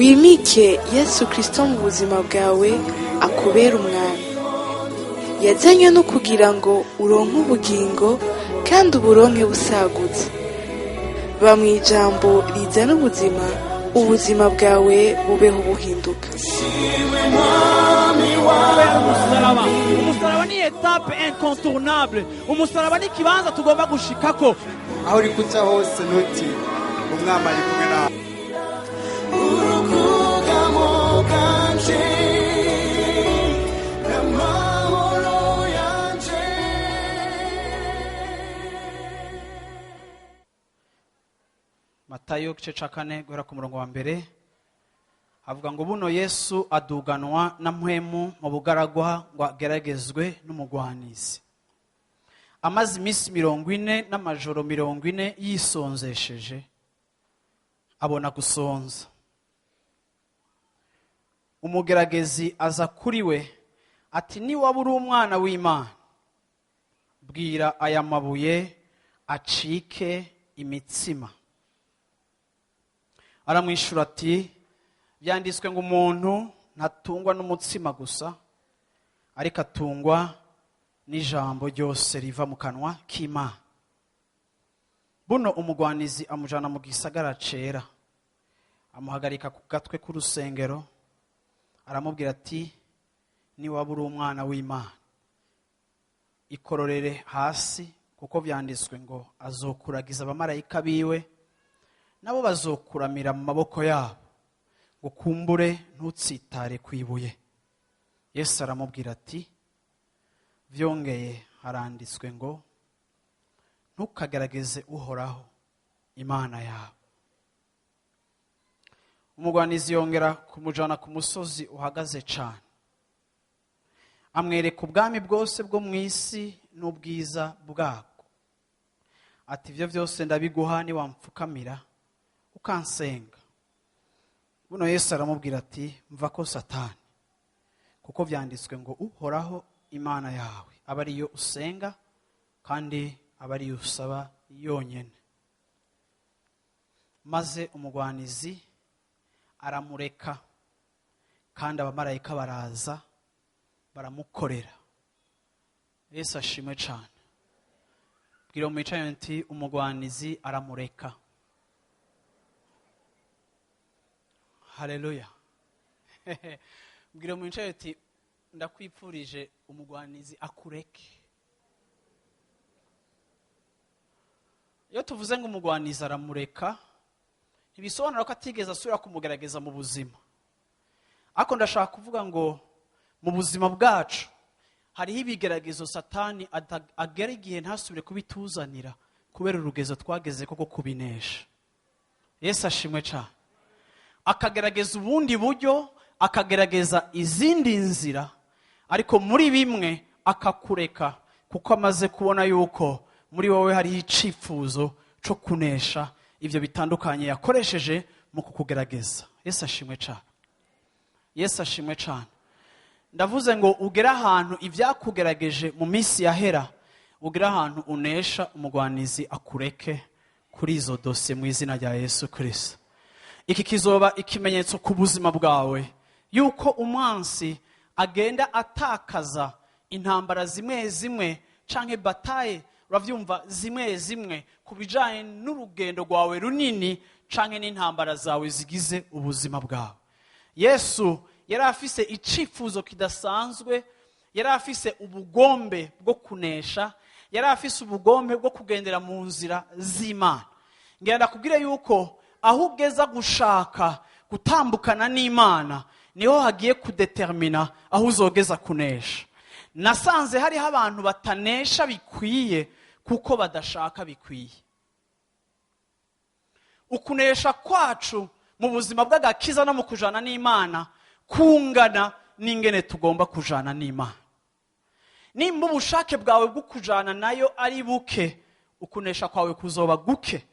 wimike Yesu Kristo mu buzima bwawe akubera umwami. Yazanywe no kugira ngo uronke ubugingo kandi uburonke busagutse. Ba mu ijambo rizana ubuzima, ubuzima bwawe bubeho buhinduka. Umusaraba ni etape incontournable. Umusaraba ni kibanza tugomba gushikako. Aho uri kuca hose nuti umwami ari kumwe nawe. Matayo gice ca 4 guhera ku murongo wa mbere avuga ngo buno Yesu aduganwa na mpwemu mu bugaragwa ngo ageragezwe n'umugwanizi. Amaze iminsi 40 n'amajoro 40 yisonzesheje, abona gusonza. Umugeragezi aza kuri we ati, ni waba uri umwana w'Imana, bwira aya mabuye acike imitsima. Aramwishura ati, byanditswe ngo umuntu ntatungwa n'umutsima gusa, ariko atungwa n'ijambo ryose riva mu kanwa k'Imana. Buno umugwanizi amujana mu gisagara cera, amuhagarika ku gatwe k'urusengero, aramubwira ati, ni waba uri umwana w'Imana, ikororere hasi, kuko byanditswe ngo azokuragiza abamarayika biwe, nabo bazokuramira mu maboko yabo, ngo kumbure ntutsitare kwibuye. Yesu aramubwira ati, vyongeye haranditswe ngo ntukagerageze Uhoraho Imana yawe. Umugwanizi yongera kumujana ku musozi uhagaze cane, amwereka ubwami bwose bwo mw'isi n'ubwiza bwako. Ati, ivyo vyose ndabiguha niwamfukamira ukansenga. Buno Yesu aramubwira ati, mva ko Satani, kuko vyanditswe ngo Uhoraho Imana yawe aba ariyo usenga, kandi aba ariyo usaba yonyene. Maze umugwanizi aramureka, kandi abamarayika baraza baramukorera. Yesu ashimwe cane. Bwira umwicaye nti, umugwanizi aramureka. Haleluya. Bwira umwicaye nti, ndakwipfurije umugwanizi akureke. Iyo tuvuze ngo umugwanizi aramureka, ntibisobanura ko atigeze asubira kumugerageza mu buzima. Ariko ndashaka kuvuga ngo mu buzima bwacu hariho ibigeragezo Satani agera igihe ntasubire kubituzanira, kubera urugezo twageze koko kubinesha. Yesu ashimwe cane. Akagerageza ubundi buryo, akagerageza izindi nzira, ariko muri bimwe akakureka, kuko amaze kubona yuko muri wowe hariho icifuzo co kunesha ivyo bitandukanye yakoresheje mu kukugerageza. Yesu ashimwe cane. Yesu ashimwe cane. Ndavuze ngo ugera ahantu ivyakugerageje mu minsi yahera, ugera ahantu unesha, umugwanizi akureke kuri izo dosiye mu izina rya Yesu Kristo. Iki kizoba ikimenyetso ku buzima bwawe yuko umwansi agenda atakaza intambara zimwe zimwe canke bataye, uravyumva, zimwe zimwe kubijanye n'urugendo rwawe runini canke n'intambara zawe zigize ubuzima bwawe. Yesu yari afise icifuzo kidasanzwe, yari afise ubugombe bwo kunesha, yari afise ubugombe bwo kugendera mu nzira z'Imana. Ngenda kubwire yuko aho ugeza gushaka gutambukana n'Imana, niho hagiye kudetermina aho uzogeza kunesha. Nasanze hariho abantu batanesha bikwiye kuko badashaka bikwiye. Ukunesha kwacu mu buzima bw'agakiza no mu kujana n'Imana kungana n'ingene tugomba kujana n'Imana. Nimba ubushake bwawe bwo kujana nayo ari buke, ukunesha kwawe kuzoba guke.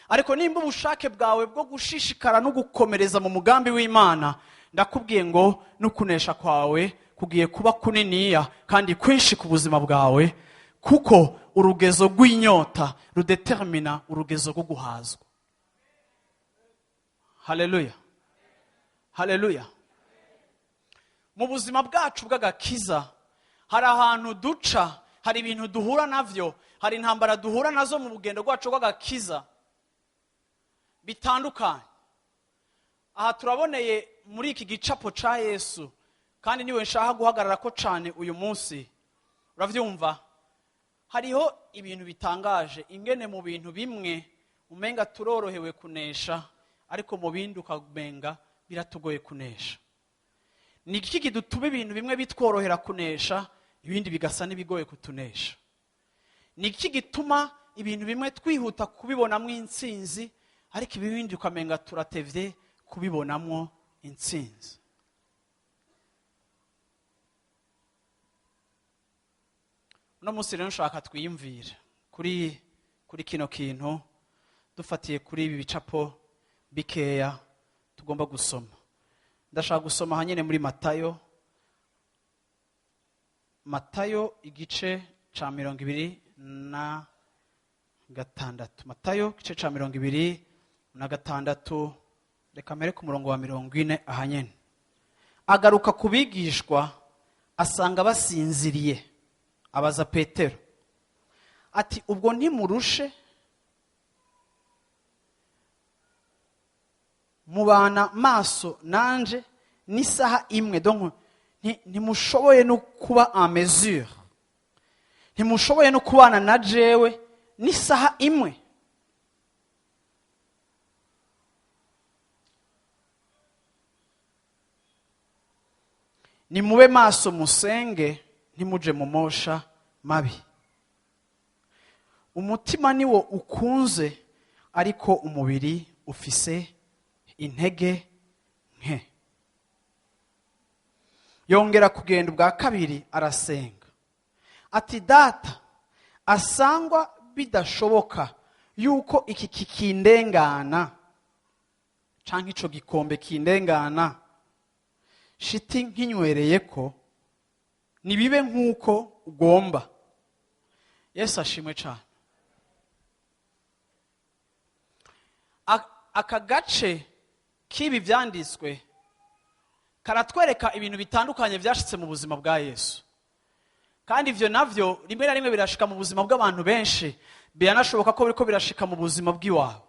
Ariko nimba ubushake bwawe bwo gushishikara no gukomereza mu mugambi w'Imana, ndakubwiye ngo n'ukunesha kwawe kugiye kuba kuniniya kandi kwinshi ku buzima bwawe, kuko urugezo rw'inyota rudetermina urugezo rwo guhazwa. Haleluya. haleluya. Mu buzima bwacu bw'agakiza hari ahantu duca, hari ibintu duhura navyo, hari intambara duhura nazo mu rugendo rwacu rw'agakiza bitandukanye. Aha turaboneye muri iki gicapo ca Yesu, kandi niwe nshaka guhagarara ko cane uyu munsi. Uravyumva? Hariho ibintu bitangaje ingene mu bintu bimwe umenga turorohewe kunesha, ariko mu bindi ukamenga biratugoye kunesha. Ni iki kidutuma ibintu bimwe bitworohera kunesha, ibindi bigasa n'ibigoye kutunesha? Ni iki gituma ibintu bimwe twihuta kubibonamwo intsinzi, ariko ibindi ukamenga turatevye kubibonamwo intsinzi? Uno munsi rero nshaka twiyumvire kuri kino kintu, dufatiye kuri ibi bicapo bikeya tugomba gusoma. Ndashaka gusoma hanyene muri Matayo igice ca 26. Matayo igice ca 26, reka mbere ku murongo wa 40 ahanyene. Agaruka kubigishwa asanga basinziriye, abaza Petero ati, ubwo ntimurushe? Mubana maso nanje n'isaha imwe, donc ntimushoboye no kuba en mesure, ntimushoboye no kubana na jewe n'isaha imwe? Nimube maso musenge, ntimuje mu mosha mabi. Umutima niwo ukunze, ariko umubiri ufise intege nke. Yongera kugenda ubwa kabiri arasenga ati, Data, asangwa bidashoboka yuko iki kikindengana, canke ico gikombe kindengana, shiti nkinywereyeko, nibibe nk'uko ugomba. Yesu ashimwe cane. Aka gace k'ibi vyanditswe karatwereka ibintu bitandukanye vyashitse mu buzima bwa Yesu, kandi ivyo navyo rimwe na rimwe birashika mu buzima bw'abantu benshi, biranashoboka ko biriko birashika mu buzima bw'iwabo.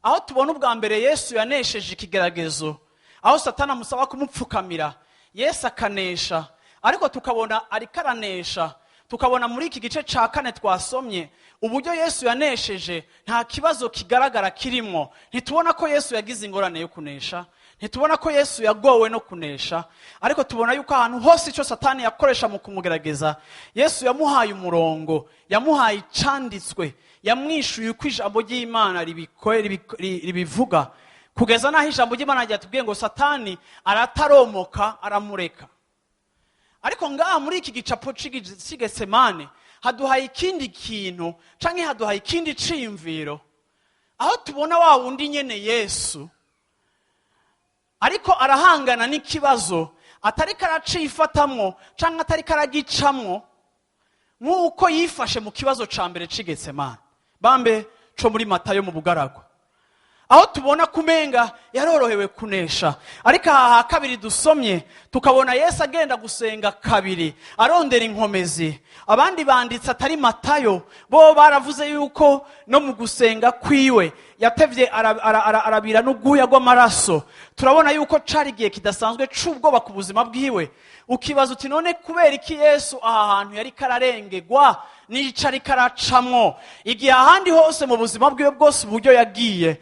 Aho tubona ubwa mbere Yesu yanesheje ikigeragezo, aho Satani amusaba kumupfukamira, Yesu akanesha, ariko tukabona ariko aranesha. Tukabona muri iki gice ca 4 twasomye uburyo Yesu yanesheje, nta kibazo kigaragara kirimo. Ntitubona ko Yesu yagize ingorane yo kunesha, ntitubona ko Yesu yagowe no kunesha, ariko tubona yuko ahantu hose ico Satani yakoresha mu kumugerageza, Yesu yamuhaye umurongo, yamuhaye icanditswe, yamwishuye uko ijambo ry'Imana ribivuga, kugeza naho ijambo ry'Imana ryatubwiye ngo Satani arataromoka, aramureka. Ariko ngaha muri iki gicapo c'Getsemane haduhaye ikindi kintu, canke haduhaye ikindi ciyumviro, aho tubona wa wundi nyene Yesu ariko arahangana n'ikibazo atariko aracifatamwo, canke atariko aragicamwo nk'uko yifashe mu kibazo ca mbere c'Getsemane, bambe co muri Matayo mu bugaragwa, aho tubona kumenga yarorohewe kunesha. Ariko aha kabiri dusomye tukabona Yesu agenda gusenga kabiri, arondera inkomezi. Abandi banditse atari Matayo bo baravuze yuko no mu gusenga kwiwe yatevye arabira n'uguya rw'amaraso. Turabona yuko cari igihe kidasanzwe c'ubwoba ku buzima bwiwe. Ukibaza uti none kubera iki Yesu aha hantu yari kararengegwa n'icari karacamwo, igihe ahandi hose mu buzima bwiwe bwose uburyo yagiye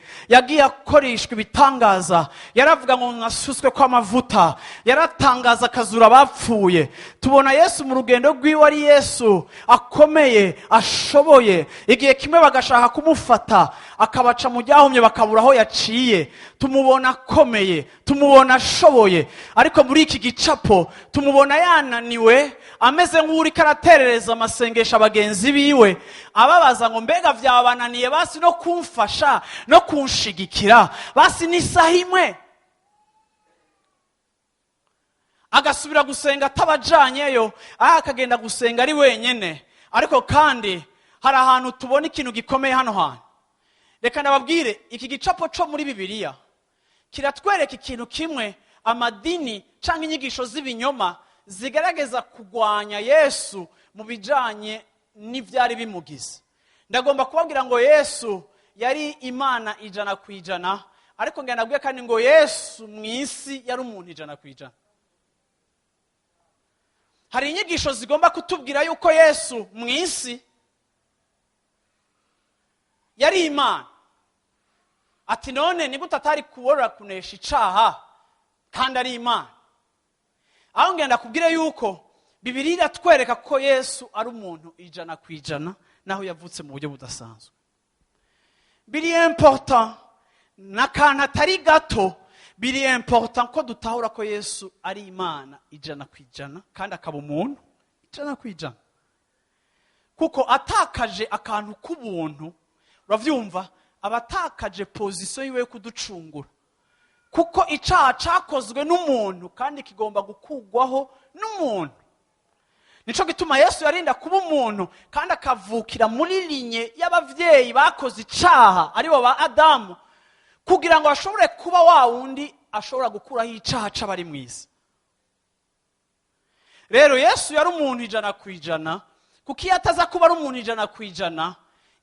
akoreshwa ibitangaza, yaravuga ngo nasutswe kwa amavuta, yaratangaza akazura abapfuye. Tubona Yesu mu rugendo rwiwe ari Yesu akomeye, ashoboye. Igihe kimwe bagashaka kumufata akabaca mu ryahumye bakabura aho yaciye, tumubona akomeye, tumubona ashoboye. Ariko muri iki gicapo tumubona yananiwe, ameze nk'uri karaterereza amasengesho abagenzi biwe, ababaza ngo mbega vyabananiye basi no kumfasha no kunshigikira basi n'isaha imwe. Agasubira gusenga atabajanyeyo, akagenda gusenga ari wenyene. Ariko kandi hari ahantu tubona ikintu gikomeye hano hantu. Reka nababwire, iki gicapo co muri Bibiliya kiratwereka ikintu kimwe amadini cyangwa inyigisho z'ibinyoma zigaragaza kugwanya Yesu mu bijanye n'ivyari bimugize. Ndagomba kubabwira ngo Yesu yari Imana 100%, ariko nganabwiye kandi ngo Yesu mw'isi yari umuntu 100%. Hari inyigisho zigomba kutubwira yuko Yesu mw'isi yari Imana. Ati none ni gutatari kuborora kunesha icaha kandi ari Imana. Aho ngenda kubwire yuko Bibiliya iratwereka ko Yesu ari umuntu 100% naho yavutse mu buryo budasanzwe. Biri important n'akantu atari gato, biri important ko dutahura ko Yesu ari Imana 100% kandi akaba umuntu 100%. Kuko atakaje akantu k'ubuntu, uravyumva, abatakaje position yiwe kuducungura. Kuko icaha cakozwe n'umuntu kandi kigomba gukugwaho n'umuntu. Nico gituma Yesu yarinda kuba umuntu kandi akavukira muri linye y'abavyeyi bakoze icaha aribo ba Adamu, kugira ngo ashobore kuba wa wundi ashobora gukuraho icaha c'abari mw'isi. Rero Yesu yari umuntu 100%, kuko iyo ataza kuba ari umuntu 100%,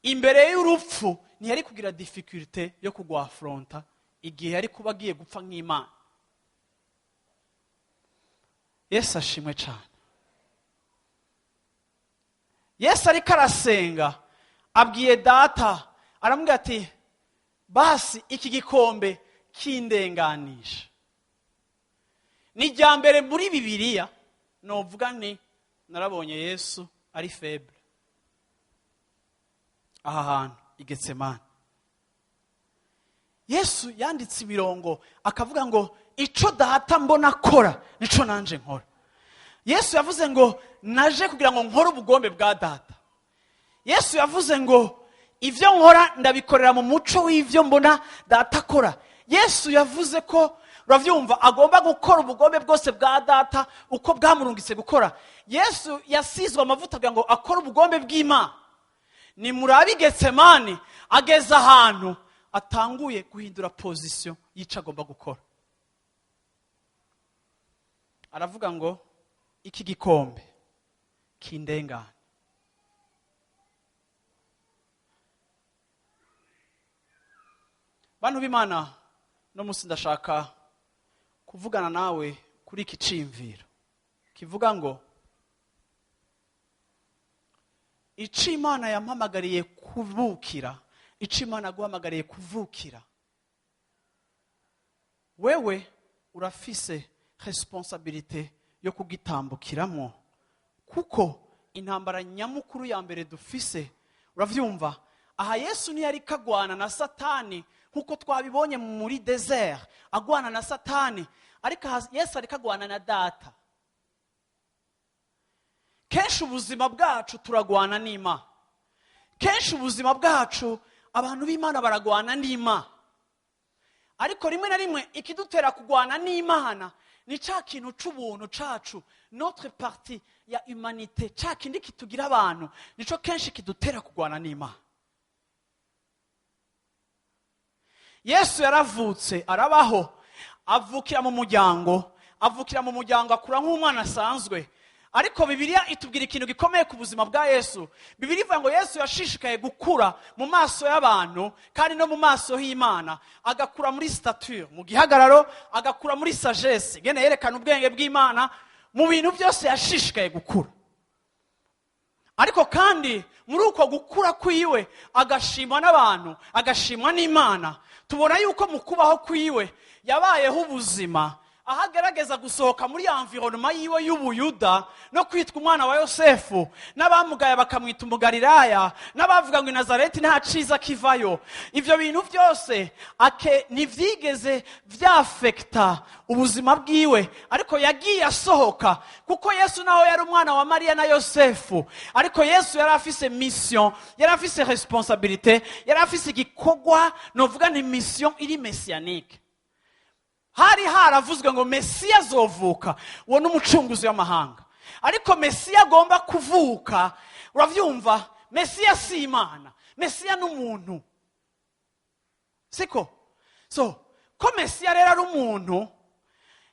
imbere y'urupfu ntiyari kugira difficulté yo kugwafronta igihe yari kuba agiye gupfa nk'Imana. Yesu ashimwe cyane. Yesu ariko arasenga abwiye data, aramubwira ati basi iki gikombe kindenganisha. Ni ryambere muri Bibiliya novuga nti narabonye Yesu ari faible aha hantu i Getsemani. Yesu yanditse ibirongo akavuga ngo ico data mbona akora nico nanje nkora. Yesu yavuze ngo naje kugira ngo nkore ubugombe bwa data. Yesu yavuze ngo ivyo nkora ndabikorera mu muco w'ivyo mbona data akora. Yesu yavuze ko uravyumva agomba gukora ubugombe bwose bwa data uko bwamurungitse gukora. Yesu yasizwe amavuta kugira ngo akore ubugombe bw'Imana. Ni murabi Getsemani ageza ahantu atanguye guhindura position yica agomba gukora. Aravuga ngo iki gikombe kindengana. Bantu b'Imana, no musi ndashaka kuvugana nawe kuri iki cimviro kivuga ngo ico Imana yampamagariye kuvukira, ico Imana yaguhamagariye kuvukira, wewe urafise responsabilité yo kugitambukiramo. Kuko intambara nyamukuru ya mbere dufise, uravyumva, aha Yesu ntiyari kagwana na Satani nkuko twabibonye muri desert agwana na Satani, ariko Yesu ari kagwana na data. Kenshi ubuzima bwacu turagwana n'Imana. Kenshi ubuzima bwacu abantu b'Imana baragwana n'Imana. Ariko rimwe na rimwe ikidutera kugwana n'Imana ni ca kintu c'ubuntu cacu, notre partie ya humanité, ca kindi kitugira abantu, nico kenshi kidutera kugwana n'Imana. Yesu yaravutse arabaho, avukira mu muryango akura nk'umwana asanzwe. Ariko Bibiliya itubwira ikintu gikomeye ku buzima bwa Yesu. Bibiliya ivuga ngo Yesu yashishikaye gukura mu maso y'abantu kandi no mu maso y'Imana, agakura muri stature, mu gihagararo, agakura muri sagesse, gene yerekana ubwenge bw'Imana mu bintu byose yashishikaye gukura. Ariko kandi muri uko gukura kwiwe agashimwa n'abantu, agashimwa n'Imana. Tubona yuko mu kubaho kwiwe yabayeho ubuzima ahagerageza gusohoka muri environnement yiwe y'Ubuyuda no kwitwa umwana wa Yosefu, n'abamugaye bakamwita umugalilaya, n'abavuga ngo i Nazareti nta ciza kivayo. Ivyo bintu byose ntivyigeze vyafekta ubuzima bwiwe, ariko yagiye asohoka. Kuko Yesu naho yari umwana wa Maria na Yosefu, ariko Yesu yari afise mission, yari afise responsabilité, yari afise igikorwa, novuga ni mission iri messianique. Hari haravuzwe ngo Mesiya azovuka, uwo n'umucunguzi w'amahanga. Ariko Mesiya agomba kuvuka, uravyumva, Mesiya si Imana, Mesiya n'umuntu. Siko? So, ko Mesiya rero ari umuntu,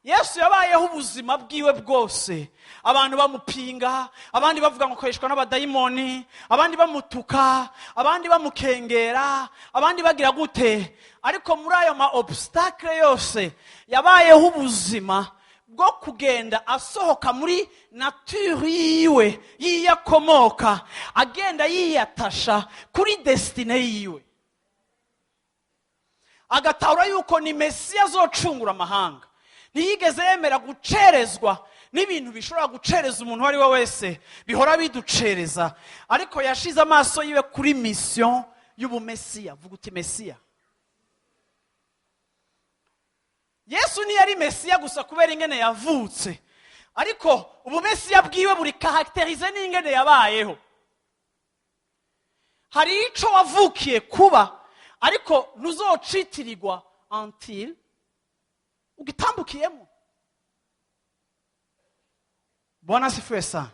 Yesu yabayeho ubuzima bwiwe bwose, abantu bamupinga, abandi bavuga ngo akoreshwa n'abadayimoni, abandi bamutuka, abandi bamukengera, abandi bagira gute. Ariko muri ayo ma obstacle yose yabayeho ubuzima bwo kugenda asohoka muri nature yiwe yiyakomoka, agenda yiyatasha kuri destine yiwe, agatahura yuko ni Mesiya azocungura amahanga. Ntiyigeze yemera gucerezwa n'ibintu bishobora gucereza umuntu uwo ari we wese, bihora biducereza. Ariko yashize amaso yiwe kuri mission y'ubumesiya. Vuga uti Mesiya. Yesu ntiyari Mesiya gusa kubera ingene yavutse, ariko ubumesiya bwiwe buri karakterize n'ingene yabayeho. Hari ico wavukiye kuba, ariko ntuzocitirirwa until ugitambukiyemo. Bwana asifiwe sana.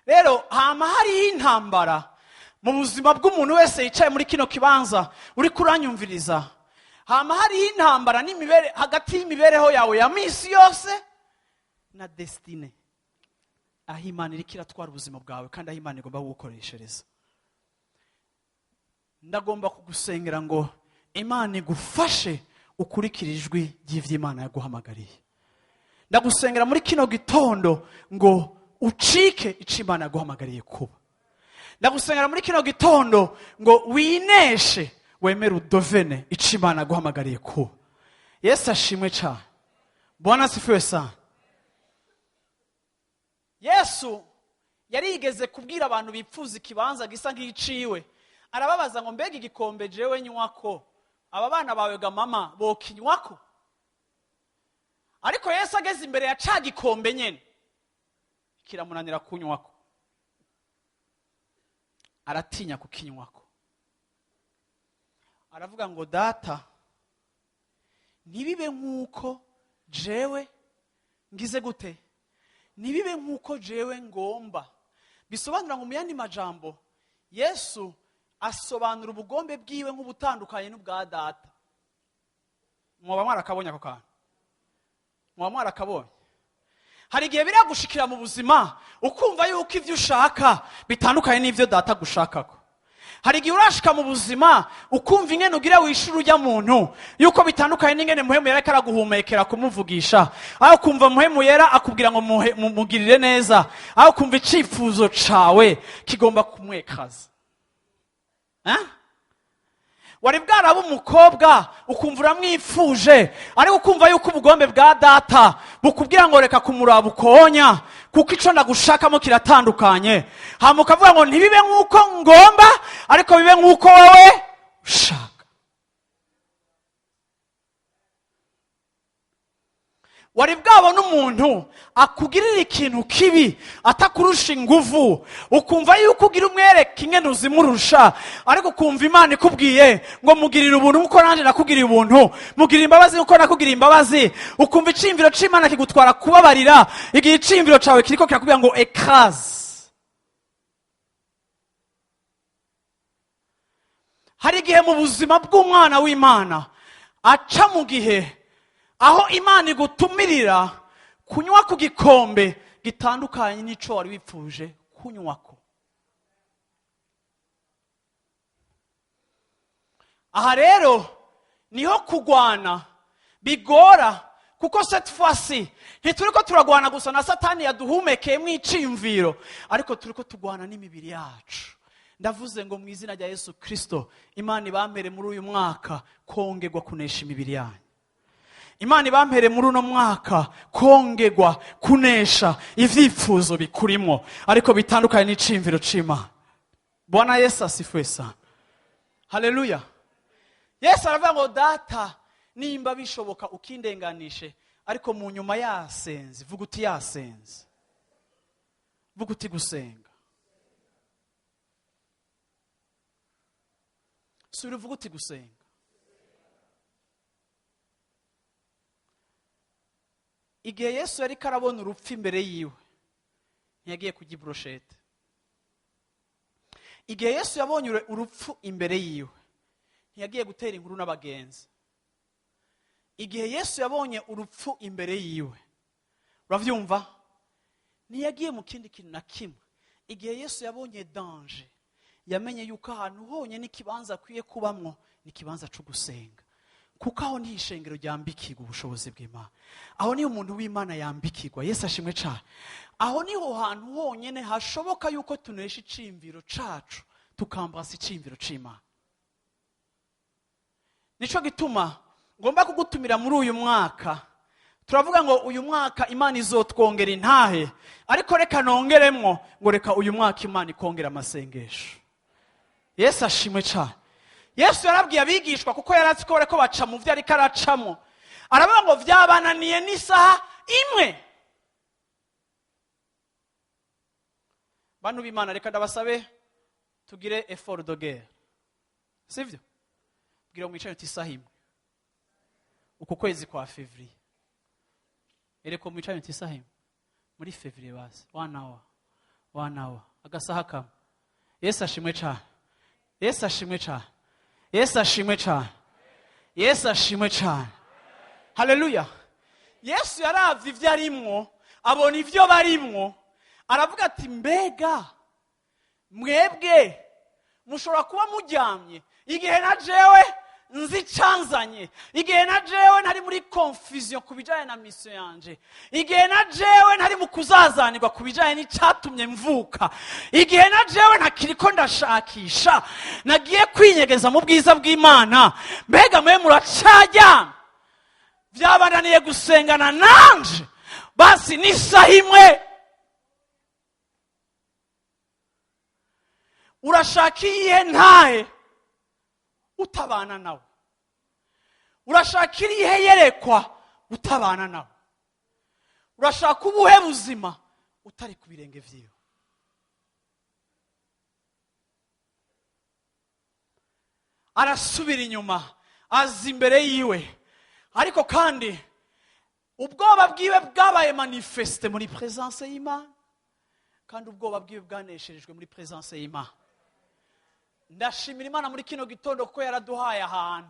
Rero hama hariho intambara mu buzima bw'umuntu wese yicaye muri kino kibanza uri kuranyumviriza. Hama hariho intambara hagati y'imibereho yawe ya misi yose na destine, aho Imana iriko iratwara ubuzima bwawe kandi aho Imana igomba kugukoreshereza. Ndagomba kugusengera ngo Imana igufashe ukurikira ijwi ry'ivy'Imana yaguhamagariye. Ndagusengera muri kino gitondo ngo ucike ico Imana yaguhamagariye kuba. Ndagusengera muri kino gitondo ngo wineshe, wemere udovene ico Imana yaguhamagariye kuba. Yesu ashimwe cyane. Bwana asifiwe sana. Yesu yarigeze kubwira abantu bipfuza ikibanza gisa nk'iciwe. Arababaza ngo mbega igikombe jewe nywako, aba bana bawe ga mama bokinywako? Ariko Yesu ageze imbere ya ca gikombe nyene, kiramunanira kunywako, aratinya kukinywako. Aravuga ngo Data, ntibibe nk'uko jewe ngize gute, ntibibe nk'uko jewe ngomba. Bisobanura ngo mu yandi majambo, Yesu asobanura ubugombe bwiwe nk'ubutandukanye n'ubwa Data. Mwoba mwarakabonye ako kantu? Mwoba mwarakabonye? Hari igihe biragushikira mu buzima ukumva yuko ivyo ushaka bitandukanye n'ivyo Data gushakako. Hari igihe urashika mu buzima ukumva ingene ugira wishura ujya muntu yuko bitandukanye n'ingene muhemu yera karaguhumekera kumuvugisha, aho kumva muhemu yera akubwira ngo mugirire neza, aho kumva icifuzo cawe kigomba kumwekaza. Wari bwaraba umukobwa ukumva uramwifuje, ariko ukumva yuko ubugombe bwa Data bukubwira ngo reka kumuraba ukonya kuko ico ndagushakamo kiratandukanye. Hama ukavuga ngo ntibibe nk'uko ngomba, ariko bibe nk'uko wowe ushaka. Wari bwabona umuntu akugirira ikintu kibi atakurusha inguvu, ukumva yuko ugira umwereka ingene uzimurusha, ariko ukumva Imana ikubwiye ngo mugirire ubuntu nkuko nanje nakugiriye ubuntu, mugirire imbabazi nkuko nakugiriye imbabazi. Ukumva iciyumviro c'Imana kigutwara kubabarira, igihe iciyumviro cawe kiriko kirakubwira ngo ekaze. Hari igihe mu buzima bw'umwana w'Imana aca mu gihe aho Imana igutumirira kunywa ku gikombe gitandukanye n'ico wari wipfuje kunywako. Aha rero niho kugwana bigora, kuko cette fois-ci ntituriko turagwana gusa na Satani yaduhumekeyemo iciyumviro, ariko turiko tugwana n'imibiri yacu. Ndavuze ngo mu izina rya Yesu Kristo, Imana ibampere muri uyu mwaka kongerwa kunesha imibiri yanyu. Imana ibampere muri uno mwaka kongerwa kunesha ivyifuzo bikurimo, ariko bitandukanye n'iciyumviro c'Imana. Bwana Yesu asifiwe sana. Haleluya. Yesu aravuga ngo Data, nimba bishoboka ukindenganishe, ariko mu nyuma yasenze. Vuga uti yasenze. Vuga uti gusenga. Suri vuga uti gusenga. Igihe Yesu yari karabona urupfu imbere yiwe, ntiyagiye kujya ibroshete. Igihe Yesu yabonye urupfu imbere yiwe, ntiyagiye gutera inkuru n'abagenzi. igihe yesu yabonye urupfu imbere yiwe, uravyumva, ntiyagiye mu kindi kintu na kimwe. Igihe yesu yabonye danger, yamenye yuko ahantu honye n'ikibanza akwiye kubamwo ni ikibanza cyo gusenga, kuko aho niho ishengero ryambikirwa ubushobozi bw'Imana. Aho niho umuntu w'Imana yambikirwa. Yesu ashimwe cyane. Aho niho hantu honyene hashoboka yuko tunesha iciyumviro cacu tukambasa iciyumviro c'Imana. Nico gituma ngomba kugutumira muri uyu mwaka. Turavuga ngo uyu mwaka Imana izotwongera intahe, ariko reka nongeremwo ngo reka uyu mwaka Imana ikongera amasengesho. Yesu ashimwe cyane. Yesu yarabwiye abigishwa, kuko yarazi ko bareko baca mu vyo ariko aracamo, aravuga ngo vyabananiye n'isaha imwe. Bantu b'Imana, reka ndabasabe tugire effort de guerre, sivyo? Bwira umwicaye uti isaha imwe uku kwezi kwa Fevrier. Ereko mwicaye uti isaha imwe muri Fevrier basi 1 hour agasaha kamwe. Yesu ashimwe cyane. Yesu ashimwe cyane. Yesu ashimwe cyane. Yesu ashimwe cyane. Haleluya. Yesu yaravye ivyo arimwo, abona ivyo barimwo, aravuga ati mbega mwebwe mushobora kuba muryamye igihe na jewe nzi canzanye, igihe na jewe ntari muri confusion kubijanye na mission yanje, igihe na jewe ntari mu kuzazanirwa kubijanye n'icatumye mvuka, igihe na jewe ntakiriko ndashakisha, nagiye kwinyegeza mu bwiza bw'Imana, mbega mwe muracaryama? Vyabananiye gusengana nanje, basi n'isaha imwe. Urashaka iyihe ntahe utabana nawe? Urashaka iyihe yerekwa utabana nawe? Urashaka ubuhe buzima utari ku birenge vyiwe? Arasubira inyuma, aza imbere yiwe, ariko kandi ubwoba bwiwe bwabaye manifeste muri presence y'Imana, kandi ubwoba bwiwe bwanesherejwe muri presence y'Imana. Ndashimira Imana muri kino gitondo ko yaraduhaye ahantu.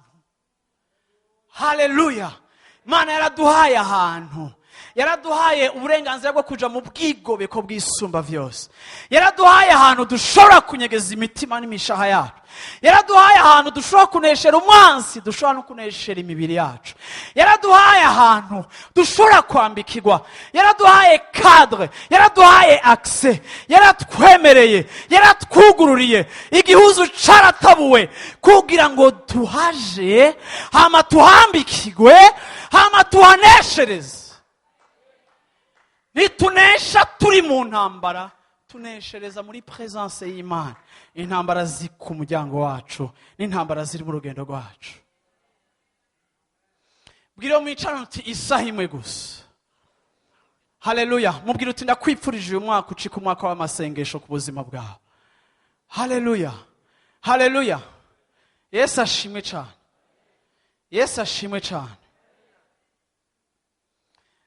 Haleluya. Imana yaraduhaye ahantu. Yaraduhaye uburenganzira bwo kuja mu bwigobeko bw'isumba vyose. Yaraduhaye ahantu dushobora kunyegeza imitima n'imishaha yacu. Yaraduhaye ahantu dushobora kuneshera umwansi, dushobora no kuneshera imibiri yacu. Yaraduhaye ahantu dushobora kwambikirwa. Yaraduhaye cadre, yaraduhaye accès, yaratwemereye, yaratwugururiye. Igihuzu caratabuwe kugira ngo tuhaje, hama tuhambikirwe, hama tuhaneshereze. Nitunesha turi mu ntambara, tuneshereza muri presence y'Imana. Intambara ziri ku muryango wacu, n'intambara ziri mu rugendo rwacu. Bwira umwicarano uti isaha imwe gusa. Haleluya. Mubwira uti ndakwipfurije uyu mwaka ucika umwaka w'amasengesho ku buzima bwawe. Haleluya. Haleluya. Yesu ashimwe cyane. Yesu ashimwe cyane.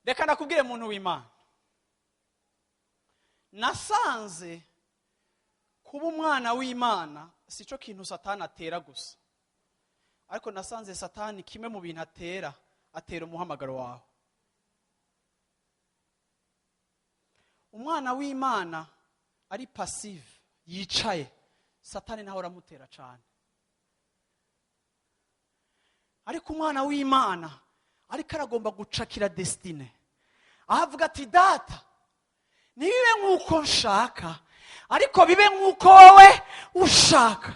Reka ndakubwire muntu w'Imana, nasanze kuba umwana w'Imana sico kintu Satani atera gusa, ariko nasanze Satani kimwe mu bintu atera umuhamagaro wawe. Umwana w'Imana ari passive, yicaye, Satani naho aramutera cyane. Ariko umwana w'Imana ariko aragomba gucakira destine, ahavuga ati data, nibibe nk'uko nshaka, ariko bibe nk'uko wowe ushaka.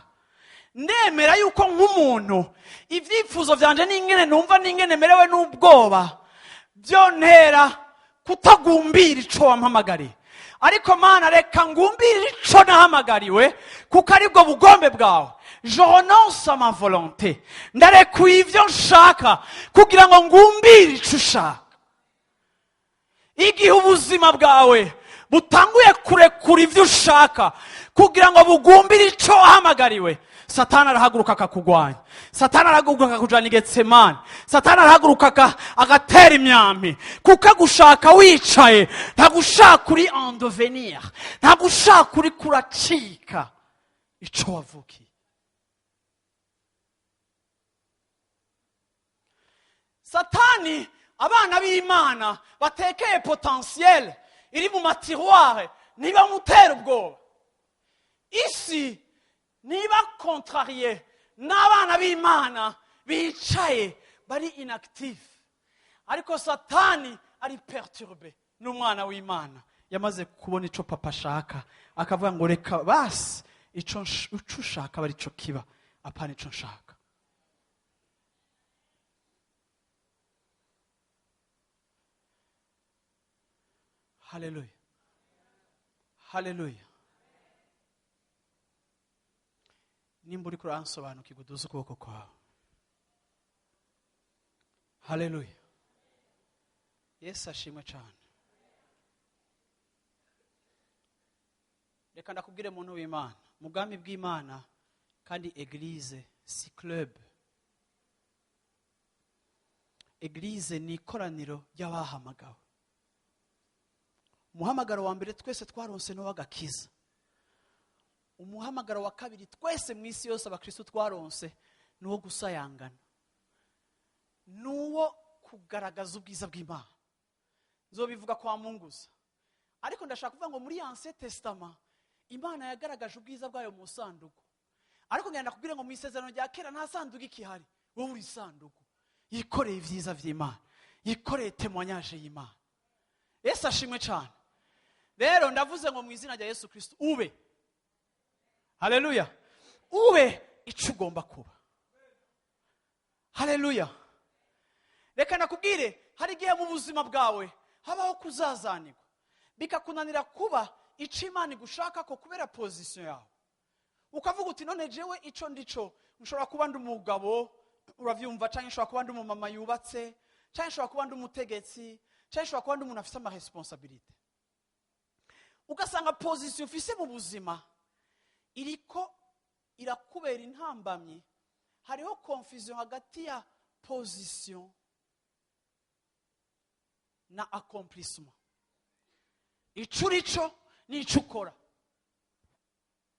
Ndemera yuko nk'umuntu ivyifuzo vyanje n'ingene numva n'ingene merewe n'ubwoba vyontera kutagumbira ico wampamagariye, ariko Mana reka ngumbire ico nahamagariwe, kuko aribwo bugombe bwawe. Je renonce à ma volonté, ndarekuye ivyo nshaka kugira ngo ngumbire ico ushaka. Igihe ubuzima bwawe butanguye kurekura ivyo ushaka kugira ngo bugumbire ico wahamagariwe, Satani arahaguruka akakugwanya. Satani arahaguruka akakujana i Getsemani. Satani arahaguruka agatera imyambi, kuko agushaka wicaye, ntagushaka uri en devenir, ntagushaka uri kuracika ico wavukiye. satani abana b'imana batekeye potentiel iri mu matiroire ntibamutera ubwoba. Isi niba contrariye n'abana b'imana bicaye bari inactive, ariko satani ari perturbe n'umwana w'imana yamaze kubona ico papa ashaka, akavuga ngo reka basi ico ushaka bari ico kiba, apana ico nshaka. Haleluya, haleluya. Nimba uriko uransobanukirwa uduze ukuboko kwawe. Haleluya. Yesu ashimwe cyane. Reka ndakubwire muntu w'Imana, mu bwami bw'Imana kandi eglise si club. Eglise ni ikoraniro ry'abahamagawe. Umuhamagaro wa mbere twese twaronse no w'agakiza. Umuhamagaro wa kabiri twese mu isi yose abakristo twaronse nuwo gusayangana, nuwo kugaragaza ubwiza bw'Imana. Nzobivuga kwa Munguza, ariko ndashaka kuvuga ngo muri Ancien Testament Imana yagaragaje ubwiza bwayo mu sanduku, ariko ngenda kubwira ngo mu isezerano rya kera nta sanduku ikihari, wowe uri sanduku yikoreye ivyiza vy'Imana, yikoreye témoignage y'Imana. Yesu ashimwe cyane. Rero ndavuze ngo mu izina rya Yesu Kristo ube, haleluya, ube ico ugomba kuba. Haleluya. Reka nakubwire, hari igihe mu buzima bwawe habaho kuzazanirwa, bikakunanira kuba ico Imana igushaka ko kubera position yawe. Ukavuga uti none jewe ico ndico, nshobora kuba ndi umugabo, uravyumva, canke nshobora kuba ndi umumama yubatse, canke nshobora kuba ndi umutegetsi, canke nshobora kuba ndi umuntu afise ama responsabilité. Ugasanga position ufise mu buzima iriko irakubera intambamye. Hariho confusion hagati ya position na accomplissement. Ico urico n'ico ukora.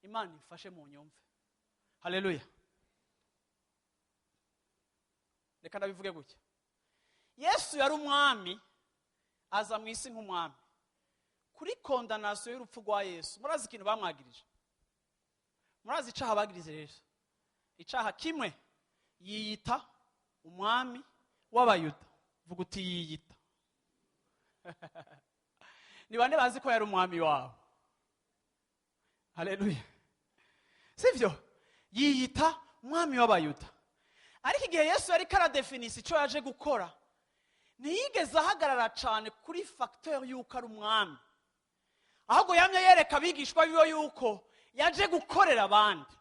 Imana ifashe mu nyumve. Haleluya. Reka ndabivuge gutya. Yesu yari umwami, aza mu isi nk'umwami. Kuri condamnation y'urupfu rwa Yesu, murazi ikintu bamwagirije? Murazi icaha bagirize rero? Icaha kimwe, yiyita umwami w'Abayuda. Vuga uti yiyita. Ni bande bazi ko yari umwami wabo? Haleluya. Sivyo? Yiyita umwami w'Abayuda. Ariko igihe Yesu yari karadefinisa ico yaje gukora, ntiyigeze ahagarara cyane kuri facteur y'uko ari umwami. Ahubwo yamye yereka abigishwa biwe yuko yaje gukorera abandi.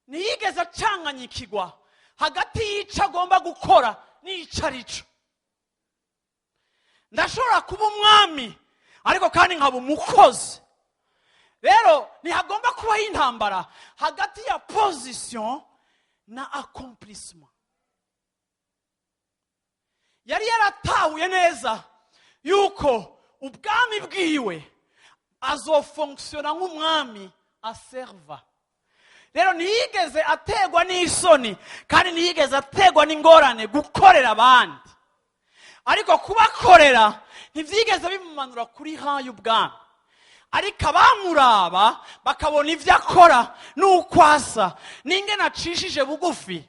Ntiyigeze acanganyikirwa hagati y'ico agomba gukora n'ico arico. Ndashobora kuba umwami ariko kandi nkaba umukozi. Rero ntihagomba kubaho intambara hagati ya position na accomplissement. Yari yaratahuye neza yuko ubwami bwiwe azofunctiona nk'umwami aserva. Rero ntiyigeze ategwa n'isoni kandi ntiyigeze ategwa n'ingorane gukorera abandi. Ariko kubakorera ntivyigeze bimumanura kuri hayo ubwami. Ariko abamuraba bakabona ivyo akora n'ukwasa n'ingene acishije bugufi,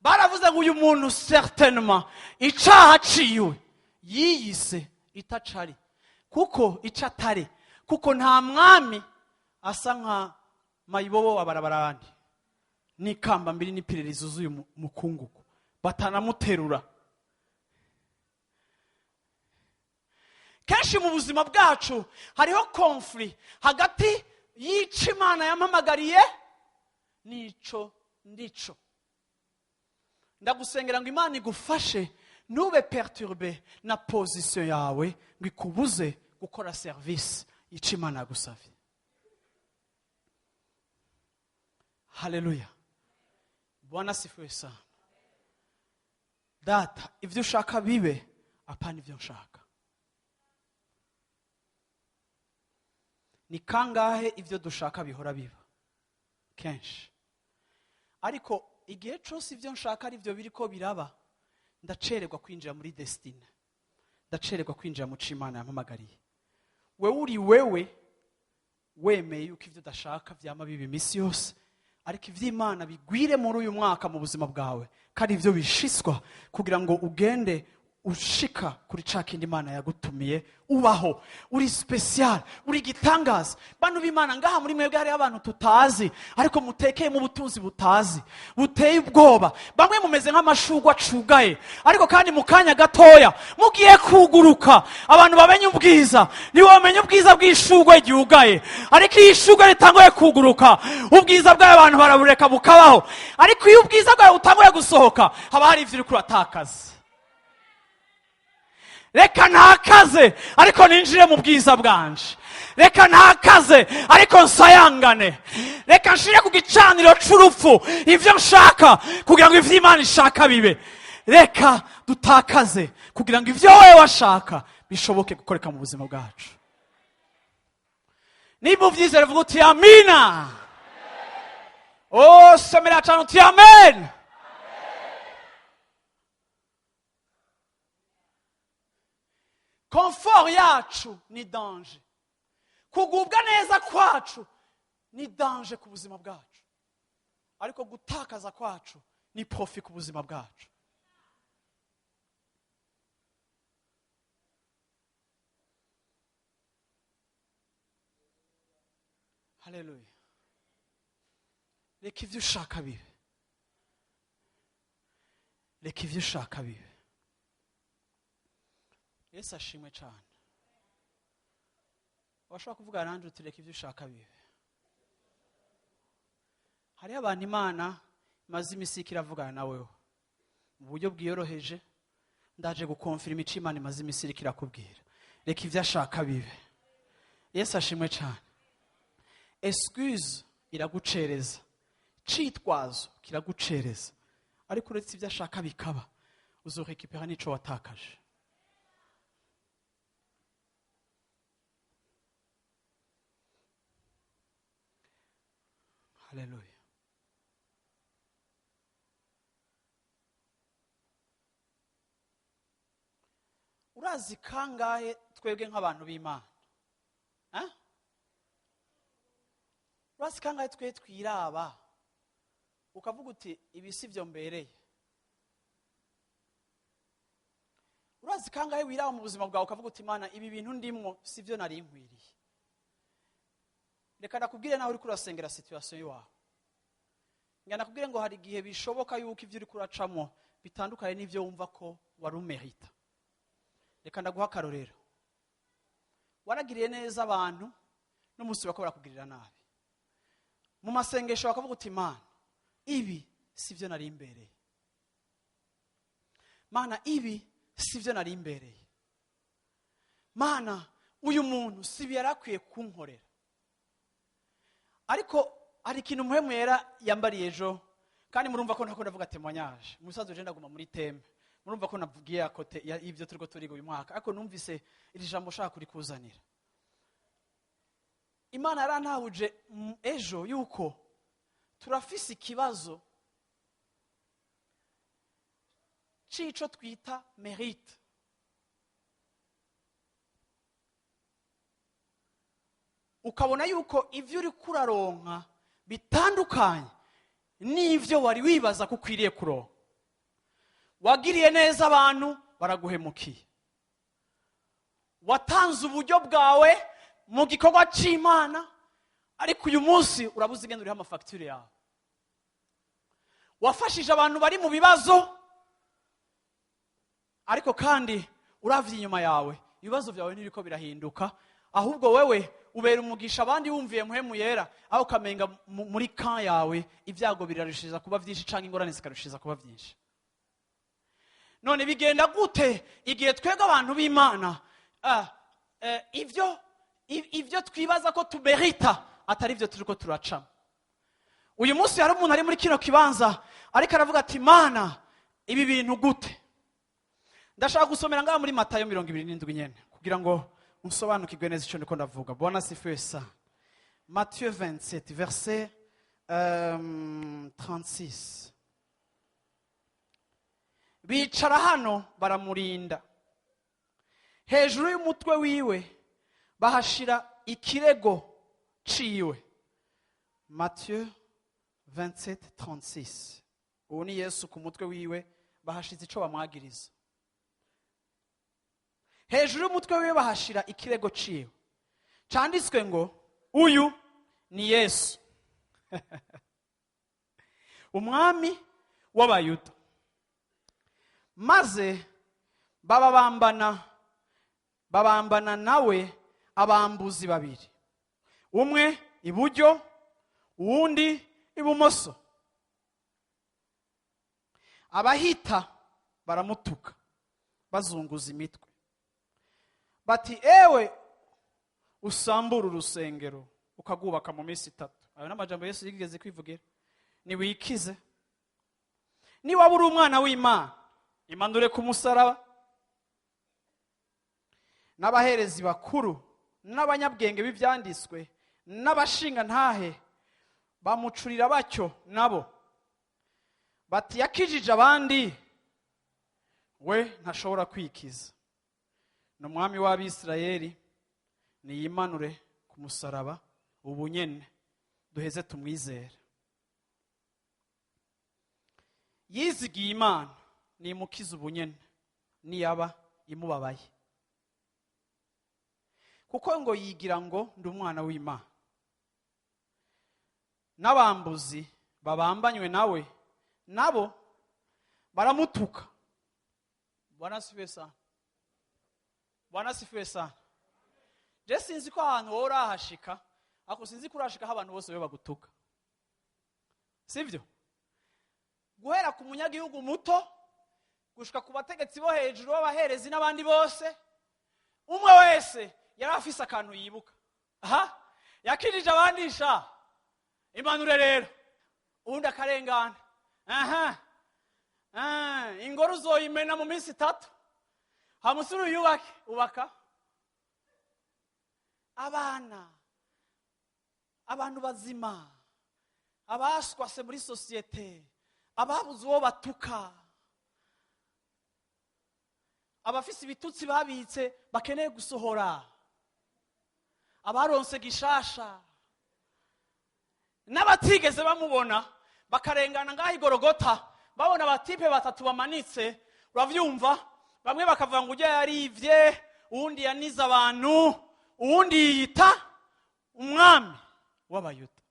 baravuze ngo uyu muntu certainement icaha ciwe yiyise itacari, kuko ico atari, kuko nta mwami asa nka mayibobo abarabarandi n'ikamba mbiri n'ipiririzo zuyu mukungugu batanamuterura. Kenshi mu buzima bwacu hariho conflict hagati y'ico Imana yampamagariye n'ico ndico. Ndagusengera ngo Imana igufashe ntube perturbe na position yawe ngo ikubuze gukora service ico Imana yagusavye. Haleluya. Bwana sifiwe sana. Data, ivyo ushaka bibe, apana ivyo nshaka. Ni kangahe ivyo dushaka bihora biba? Kenshi. Ariko igihe cyose ivyo nshaka ari byo biriko biraba, ndacererwa kwinjira muri destine, ndacererwa kwinjira mu cyo Imana yampamagariye. Wewe uri wewe wemeye yuko ibyo udashaka byama biba iminsi yose, ariko iby'Imana bigwire muri uyu mwaka mu buzima bwawe, kandi ibyo bishiswa kugira ngo ugende ushika kuri ca kindi Imana yagutumiye ubaho. Uri special, uri gitangaza. Bantu b'Imana ngaha muri mwebwe hari abantu tutazi, ariko mutekeye mu butunzi butazi, buteye ubwoba. Bamwe mumeze nk'amashugwe acugaye, ariko kandi mu kanya gatoya mugiye kuguruka abantu bamenye ubwiza. Niwe wamenye ubwiza bw'ishugwe ryugaye, ariko iyo ishugwe ritanguye kuguruka ubwiza bw'abantu barabureka bukabaho. Ariko iyo ubwiza bwawe butanguye gusohoka haba hari ivyo uri kuratakaza. Reka ntakaze ariko ninjire mu bwiza bwanje. Reka ntakaze ariko nsayangane. Reka nshire ku gicaniro c'urupfu ivyo nshaka kugira ngo ivyo Imana ishaka bibe. Reka dutakaze kugira ngo ivyo wewe washaka bishoboke gukoreka mu buzima bwacu. Niba uvyizera vuga uti amina. Oh, semera cyane uti amen. Confort yacu ni danger. Kugubwa neza kwacu ni danger ku buzima bwacu. Ariko gutakaza kwacu ni profit ku buzima bwacu. Haleluya. Reka ivyo ushaka bibe. Reka ivyo ushaka bibe. Yesu ashimwe cyane. Washobora kuvuga nanjye uti reka ivyo ushaka bibe. Hariho abantu Imana imaze imisi iravugana nawe mu buryo bwiyoroheje. Ndaje gukonfirma ico Imana imaze imisi irakubwira. Reka ivyo ashaka bibe. Yesu ashimwe cyane. Excuse iragucereza, citwazo kiragucereza, ariko uretse ivyo ashaka bikaba uzorekipera nico watakaje. Haleluya. Urazi kangahe twebwe nk'abantu b'Imana? Urazi kangahe twe twiraba ukavuga uti ibi sivyo mbereye? Urazi kangahe wiraba mu buzima bwawe ukavuga uti Imana ibi bintu ndimwo sivyo nari nkwiriye? Reka nakubwire naho uri kurasengera situation yawe. Ngana kubwire ngo hari igihe bishoboka yuko ivyo uri kuracamo bitandukanye n'ivyo wumva ko wari umerita. Reka ndaguha akarorero. Waragiriye neza abantu n'umunsi bakora kugirira nabi. Mu masengesho bakavuga uti Mana ibi sivyo nari imbereye. Mana ibi sivyo nari imbereye. Mana uyu muntu sibi yarakwiye kunkorera. Ariko hari ikintu muhemu yera yambariye ejo, kandi murumva ko nakunda vuga témoignage. Musazo je ndaguma muri tembe. Murumva ko navugiye akote y'ivyo turiko turiga uyu mwaka. Ariko numvise iri jambo shaka kuri kuzanira. Imana yarantahuje ejo yuko turafise ikibazo cico twita mérite. Ukabona yuko ivyo uri kuraronka bitandukanye n'ivyo wari wibaza ko ukwiriye kuronka. Wagiriye neza abantu baraguhemukiye. Watanze uburyo bwawe mu gikorwa c'Imana, ariko uyu munsi urabuze ingene uriho amafacture yawe. Wafashije abantu bari mu bibazo, ariko kandi uravye inyuma yawe ibibazo byawe ntibiko birahinduka, ahubwo wewe ubera umugisha abandi wumviye muhemu yera, aho kamenga muri kan yawe ibyago birarushiza kuba vyinshi canke ingorane zikarushiza kuba vyinshi. None bigenda gute igihe twega abantu b'Imana ivyo twibaza ko tuberita atari ivyo turiko turacamo? Uyu munsi hari umuntu ari muri kino kibanza ariko aravuga ati Mana ibi bintu gute? Ndashaka gusomera ngaho muri Matayo 27 nyene kugira ngo unsobanukirwe neza ico ndiko ndavuga. Bwana sifiwe sana. Matthieu 27 verset 36. bicara hano baramurinda. Hejuru y'umutwe wiwe bahashira ikirego ciwe. Matthieu 27:36. Uwo ni Yesu, ku mutwe wiwe bahashize ico bamwagiriza. Hejuru y'umutwe wiwe bahashira ikirego ciwe canditswe ngo uyu ni Yesu umwami w'abayuda. Maze babambana nawe abambuzi babiri, umwe iburyo uwundi ibumoso. Abahita baramutuka bazunguza imitwe bati, ewe usambura urusengero ukagubaka mu minsi 3. Ayo n'amajambo Yesu yigeze kwivugira. Niwikize, niba uri umwana w'Imana imanure ku musaraba. N'abaherezi bakuru n'abanyabwenge b'ivyanditswe n'abashinga ntahe bamucurira batyo nabo bati, yakijije abandi, we ntashobora kwikiza. N'umwami w'Abisirayeli niyimanure ku musaraba ubu nyene duheze tumwizere. Yizigiye Imana nimukiza ubu nyene niyaba imubabaye, kuko ngo yigira ngo ndi umwana w'Imana. N'abambuzi babambanywe nawe nabo baramutuka. Bwana asifiwe sana. Bwana asifiwe sana. Je sinzi ko ahantu wowe urahashika, ako sinzi ko urashika aho abantu bose be bagutuka, sivyo? Guhera ku munyagihugu muto gushika ku bategetsi bo hejuru b'abaherezi n'abandi bose, umwe wese yari afise akantu yibuka. Aha, yakirije abandi sha imanure rero, undi akarengana. Aha, ingoro uzoyimena mu minsi 3, hamusuru ubaka. Abantu bazima, abaswase muri sosiyete, ababuze uwo batuka, abafise ibitutsi babitse bakeneye gusohora, abaronse gishasha, n'abatigeze bamubona bakarengana ngaho igorogota babona abatipe 3 bamanitse. Uravyumva, bamwe bakavuga ngo ujya yarivye, uwundi yaniza abantu, uwundi yita umwami w'Abayuda.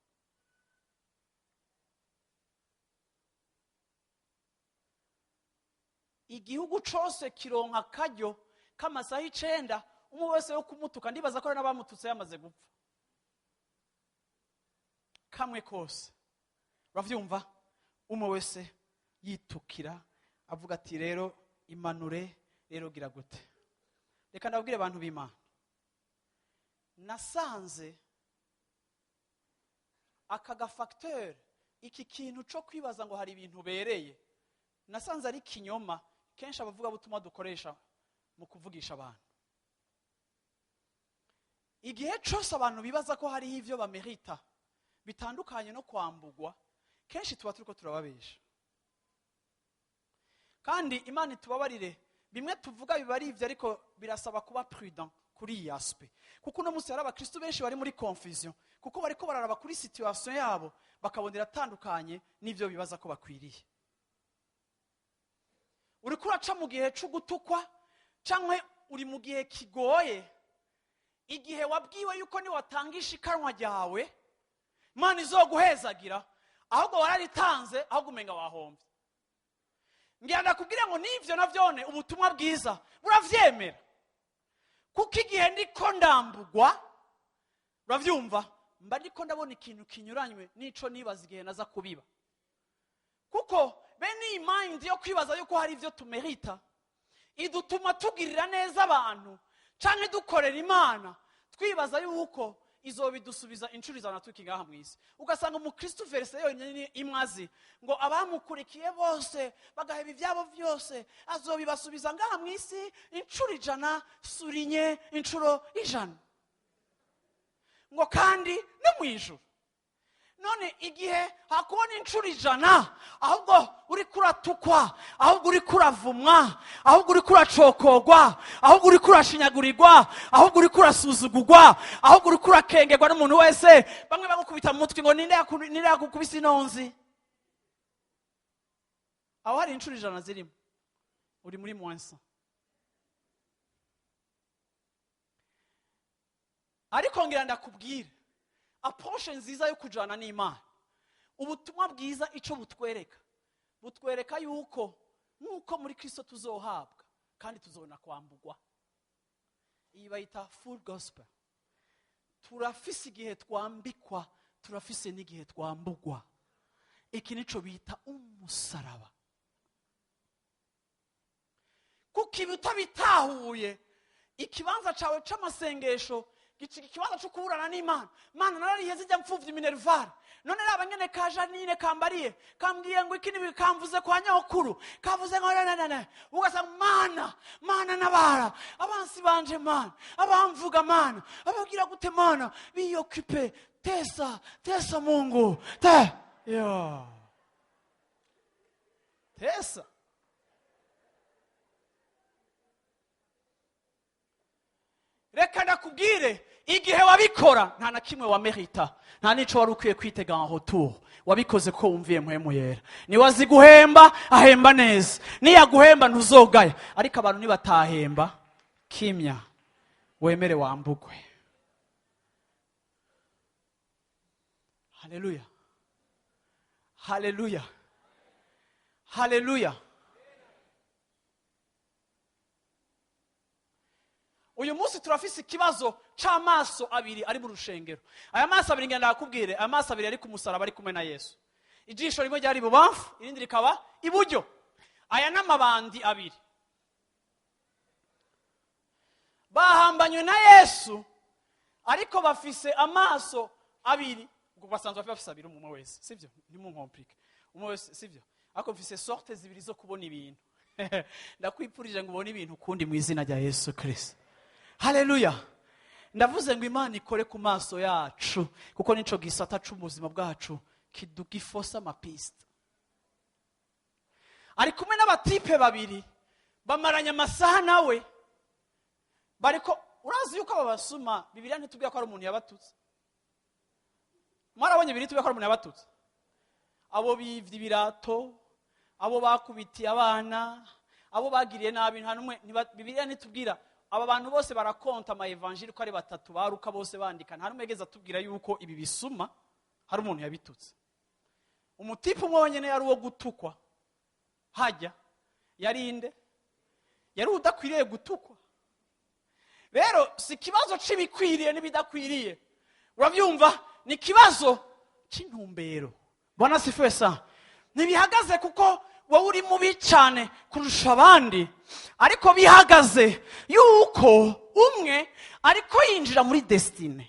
Igihugu cose kironka akaryo k'amasaha 9 umwe wese yo kumutuka. Ndibaza ko n'abamututse yamaze gupfa kamwe kose. Uravyumva, umwe wese yitukira avuga ati, rero imanure, rero gira gute. Reka ndabwire abantu b'Imana, nasanze aka facteur, iki kintu cyo kwibaza ngo hari ibintu bereye, nasanze ari kinyoma kenshi abavuga butuma dukoresha mu kuvugisha abantu. Igihe cyose abantu bibaza ko hari ivyo bamerita bitandukanye no kwambugwa, kenshi tuba turiko turababesha. Kandi Imana itubabarire, bimwe tuvuga bibari ivyo, ariko birasaba kuba prudent kuri iyi aspect, kuko no musi hari abakristo benshi bari muri confusion, kuko bariko bararaba kuri situation yabo bakabonera atandukanye n'ivyo bibaza ko bakwiriye. Uriko uraca mu gihe cyo gutukwa canke uri mu gihe kigoye, igihe wabwiwe yuko ni watangisha ikanwa ryawe Imana izoguhezagira, ahubwo wararitanze, ahubwo umenga wahomvye. Ngira ndakubwira ngo nivyo navyone ubutumwa bwiza buravyemera, kuko igihe ndiko ndambugwa, uravyumva, mba ndiko ndabona ikintu kinyuranywe nico nibaza igihe naza kubiba. Kuko bene iyi mind yo kwibaza yuko hari ivyo tumerita idutuma tugirira neza abantu canke dukorera Imana twibaza yuko izobidusubiza incuro izana tukingaha mwisi. Ugasanga umukristo verse yonyine imwazi ngo abamukurikiye bose bagaheba ivyabo vyose azobibasubiza ngaha mwisi incuro 100 surinye incuro 100, ngo kandi no mwijuru none igihe hakubona inshuro 100 ahubwo uri kuratukwa, ahubwo uri kuravumwa, ahubwo uri kuracokogwa, ahubwo uri kurashinyagurirwa, ahubwo uri kurasuzugurwa, ahubwo uri kurakengerwa n'umuntu wese, bamwe bagukubita mu mutwe ngo ninde yakukubise inonzi. Aho hari inshuro 100 zirimo, uri muri mwansa. Ariko ngira ndakubwira approche nziza yo kujana n'Imana. Ubutumwa bwiza ico butwereka yuko nuko muri Kristo tuzohabwa kandi tuzona kwambugwa. Iyi bayita full gospel. Turafise igihe twambikwa, turafise n'igihe twambugwa. Iki nico bita umusaraba. Kuko utabitahuye ikibanza cawe c'amasengesho ikibanza cyo kuburana n'Imana. Mana narariheze ijya mfuvye Minerval. None abanyene kaja nine kambariye kambwiye ngo iki nibikamvuze kwa nyokuru. Kavuze ngo nene. Ugasa Mana nabara. Abansi banje Mana. Abamvuga Mana. Abagira gute Mana. Biyokipe. Tesa Mungu. Yo. Tesa. Reka ndakubwire igihe wabikora nta na kimwe wamerita, nta nico wari ukwiye kwitega en retour. Wabikoze ko wumviye mpwemu yera. Ni wazi guhemba ahemba neza, niyaguhemba ntuzogaya. Ariko abantu nibatahemba kimya wemere wambugwe. Haleluya, haleluya, haleluya. Uyu munsi turafise ikibazo c'amaso abiri ari mu rushengero. Aya maso abiri ngenda nakubwire, aya maso abiri ari ku musaraba ari kumwe na Yesu. Ijisho rimwe ryari ibubamfu, irindi rikaba iburyo. Aya n'amabandi abiri bahambanywe na Yesu, ariko bafise amaso abiri. Ubwo basanzwe bafise abiri umwe wese, sivyo? Ntimunkomplike. Umwe wese, sivyo? Ako mfise sorte zibiri zo kubona ibintu. Ndakwipurije ngo ubone ibintu kundi mu izina rya Yesu Kristo. Haleluya. Ndavuze ngo Imana ikore ku maso yacu, kuko nico gisata c'ubuzima bwacu kidugifosa amapiste. Ari kumwe n'abatipe babiri bamaranye amasaha nawe, bariko urazi yuko ababasuma Bibiliya ntitubwira ko ari umuntu yabatutse. Mwarabonye Bibiliya tubwira ko ari umuntu yabatutse. Abo bivye ibirato, abo bakubitiye abana, abo bagiriye nabi, nta numwe Bibiliya ntitubwira. Aba bantu bose barakonta ama evangile ko ari batatu baruka bose bandika. Nta numwe yageze atubwira yuko ibi bisuma hari umuntu yabitutse. Umutipe umwe wenyene yari uwo gutukwa. Hajya yarinde yari udakwiriye gutukwa. Rero si kibazo cibikwiriye nibidakwiriye. Uravyumva? Ni kibazo c'intumbero. Bwana sifiwe sana. Ntibihagaze kuko wowe uri mubi cyane kurusha abandi, ariko bihagaze yuko umwe ariko yinjira muri destiny.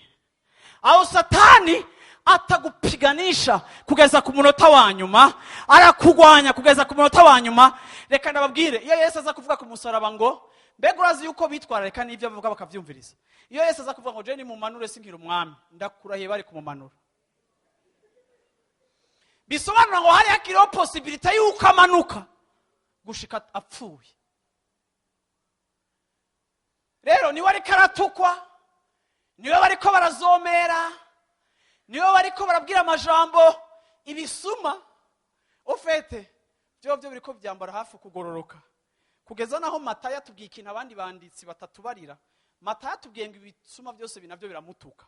Aho Satani atagupiganisha kugeza ku munota wa nyuma, arakugwanya kugeza ku munota wa nyuma. Reka ndababwire, iyo Yesu aza kuvuga ku musaraba ngo mbega urazi yuko bitwara, reka n'ivyo avuga bakavyumviriza. Iyo Yesu aza kuvuga ngo je ni mumanure sinkira umwami, ndakurahiye bari kumumanura. Bisobanura ngo hari hakiriho possibility yuko amanuka gushika apfuye. Rero niwe ari karatukwa, niwe bariko barazomera, niwe bariko barabwira amajambo ibisuma. Ofete byo biriko byambara hafi kugororoka, kugeza naho Matayo atubwiye ikintu abandi banditsi batatubarira. Matayo atubwiye ngo ibisuma byose binavyo biramutuka.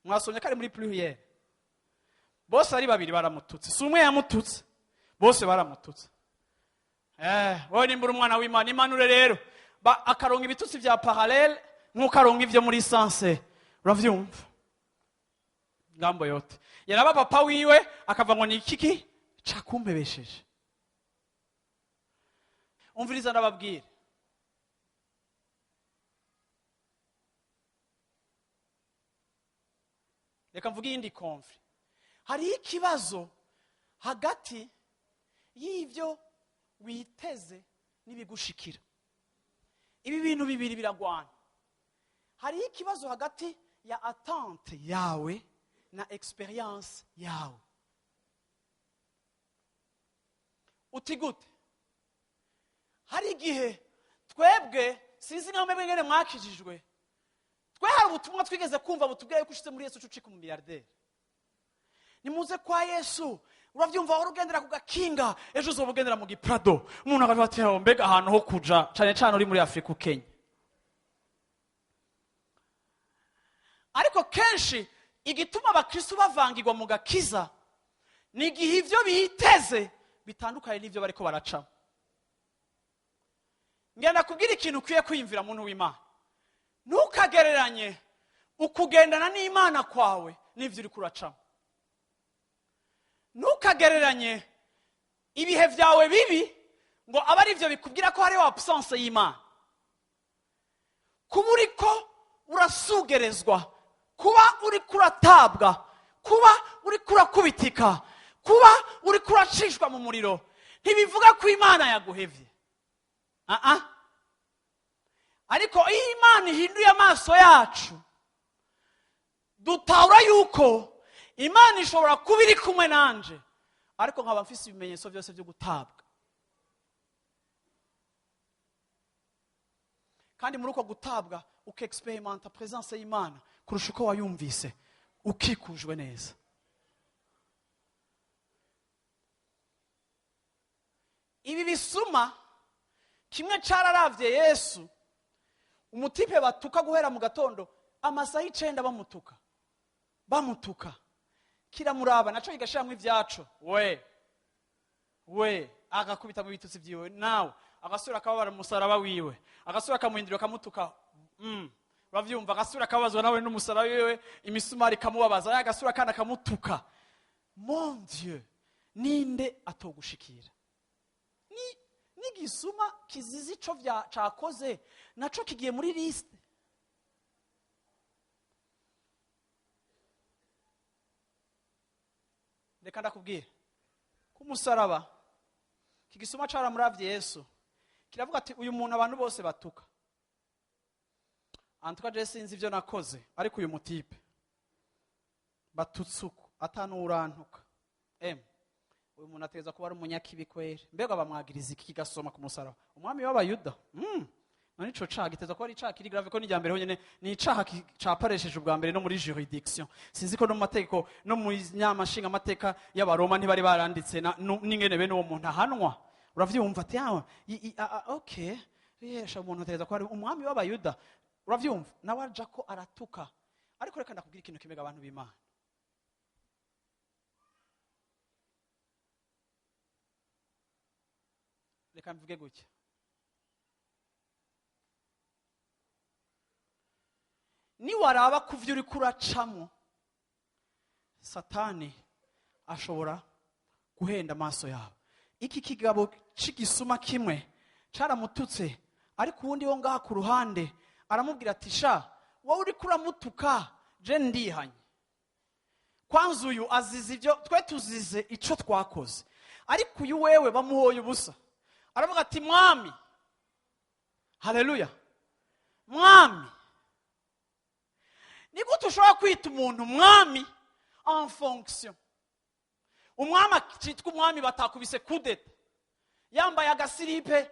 Mwasomye kare muri pluriel. Bose ari babiri baramututse, si umwe yamututse, bose baramututse. Wowe nimbura umwana w'Imana, imanure rero akaronga ibitutsi vya parallel nk'uko aronga ivyo muri sense. Uravyumva? Ngambo yote yaraba papa wiwe akava ngo ni ikiki cakumbebesheje. Umviriza ndababwira, reka mvuge indi konfli. Hari ikibazo hagati y'ivyo witeze n'ibigushikira. Ibi bintu bibiri biragwana. Hari ikibazo hagati ya attente yawe na experience yawe. Uti gute? Hari igihe twebwe sinzi nka mwebwe ngene mwakijijwe, twe hari ubutumwa twigeze kumva butubwira yuko ushitse muri Yesu ucika umumiliyarderi. Nimuze kwa Yesu, uravyumva wari ugendera ku gakinga, ejo uzoba ugendera mu giprado. Umuntu akavuga ati mbega ahantu ho kuja, cane cane uri muri Afrika Kenya. Ariko kenshi igituma abakristo bavangirwa mu gakiza ni igihe ivyo biteze bitandukanye n'ivyo bariko baracamo. Ngenda kubwira ikintu ukwiye kwiyumvira muntu w'Imana. Ntukagereranye ukugendana n'Imana kwawe n'ivyo uri kuracamo. Ntukagereranye ibihe vyawe bibi ngo aba ari ivyo bikubwira ko hariho absence y'Imana. Kuba uriko urasugerezwa, kuba uri kuratabwa, kuba uri kurakubitika, kuba uri kuracishwa mu muriro, ntibivuga ko Imana yaguhevye. Ariko iyo Imana ihinduye amaso yacu, dutahura yuko Imana ishobora kuba iri kumwe nanje, ariko nkaba mfise ibimenyetso byose byo gutabwa. Kandi muri uko gutabwa ukeexperimenta presence y'Imana kurusha uko wayumvise ukikujwe neza. Ibi bisuma kimwe cararavye Yesu, umutipe batuka guhera mu gatondo amasaha 9 bamutuka kiramuraba naco igashiramwe ivyaco we agakubita mu bitutsi vyiwe, nawe agasura akababara umusaraba wiwe, agasura akamuhindura akamutuka, uravyumva, agasura akabazwa nawe n'umusaraba wiwe, imisumari kamubabaza, agasura kana kamutuka. Mon Dieu, ninde atogushikira? Ni gisuma kizizi ico cakoze naco kigiye muri liste. Reka ndakubwira ku musaraba kigisuma caramuravye Yesu, kiravuga ati uyu muntu abantu bose batuka. Antuka je sinzi ivyo nakoze, ariko uyu mutipe batutsuko atanu urantuka. Uyu muntu ateza kuba ari umunyakibi kwere. Mbega bamwagiriza iki kigasoma ku musaraba? Umwami w'Abayuda. Nani ico caha giteza kuba ari icaha kiri grave ko n'ijambere honyene ni icaha caparesheje ubwa mbere no muri juridiction. Sinzi ko no mu mategeko no mu nyamashinga amateka y'Abaroma ntibari baranditse n'ingene bene uwo muntu ahanwa. Uravyumva ati okay, yesha umuntu ateza kuba ari umwami w'Abayuda. Uravyumva nawe aja ko aratuka. Ariko reka ndakubwira ikintu kimega abantu b'Imana. Reka mvuge gutya. Ni waraba kuvyo uri kuracamo, Satani ashobora guhenda amaso yawe. Iki kigabo cigisuma kimwe caramututse, ariko uwundi wo ngaha ku ruhande aramubwira ati sha wowe uri kuramutuka je ndihanye. Kwanza uyu azize ivyo twe tuzize ico twakoze, ariko uyu wewe bamuhoye ubusa. Aravuga ati mwami, haleluya, mwami. Ni gute ushobora kwita umuntu mwami en fonction? Umwami akitwa umwami batakubise kudeta, yambaye agasiripe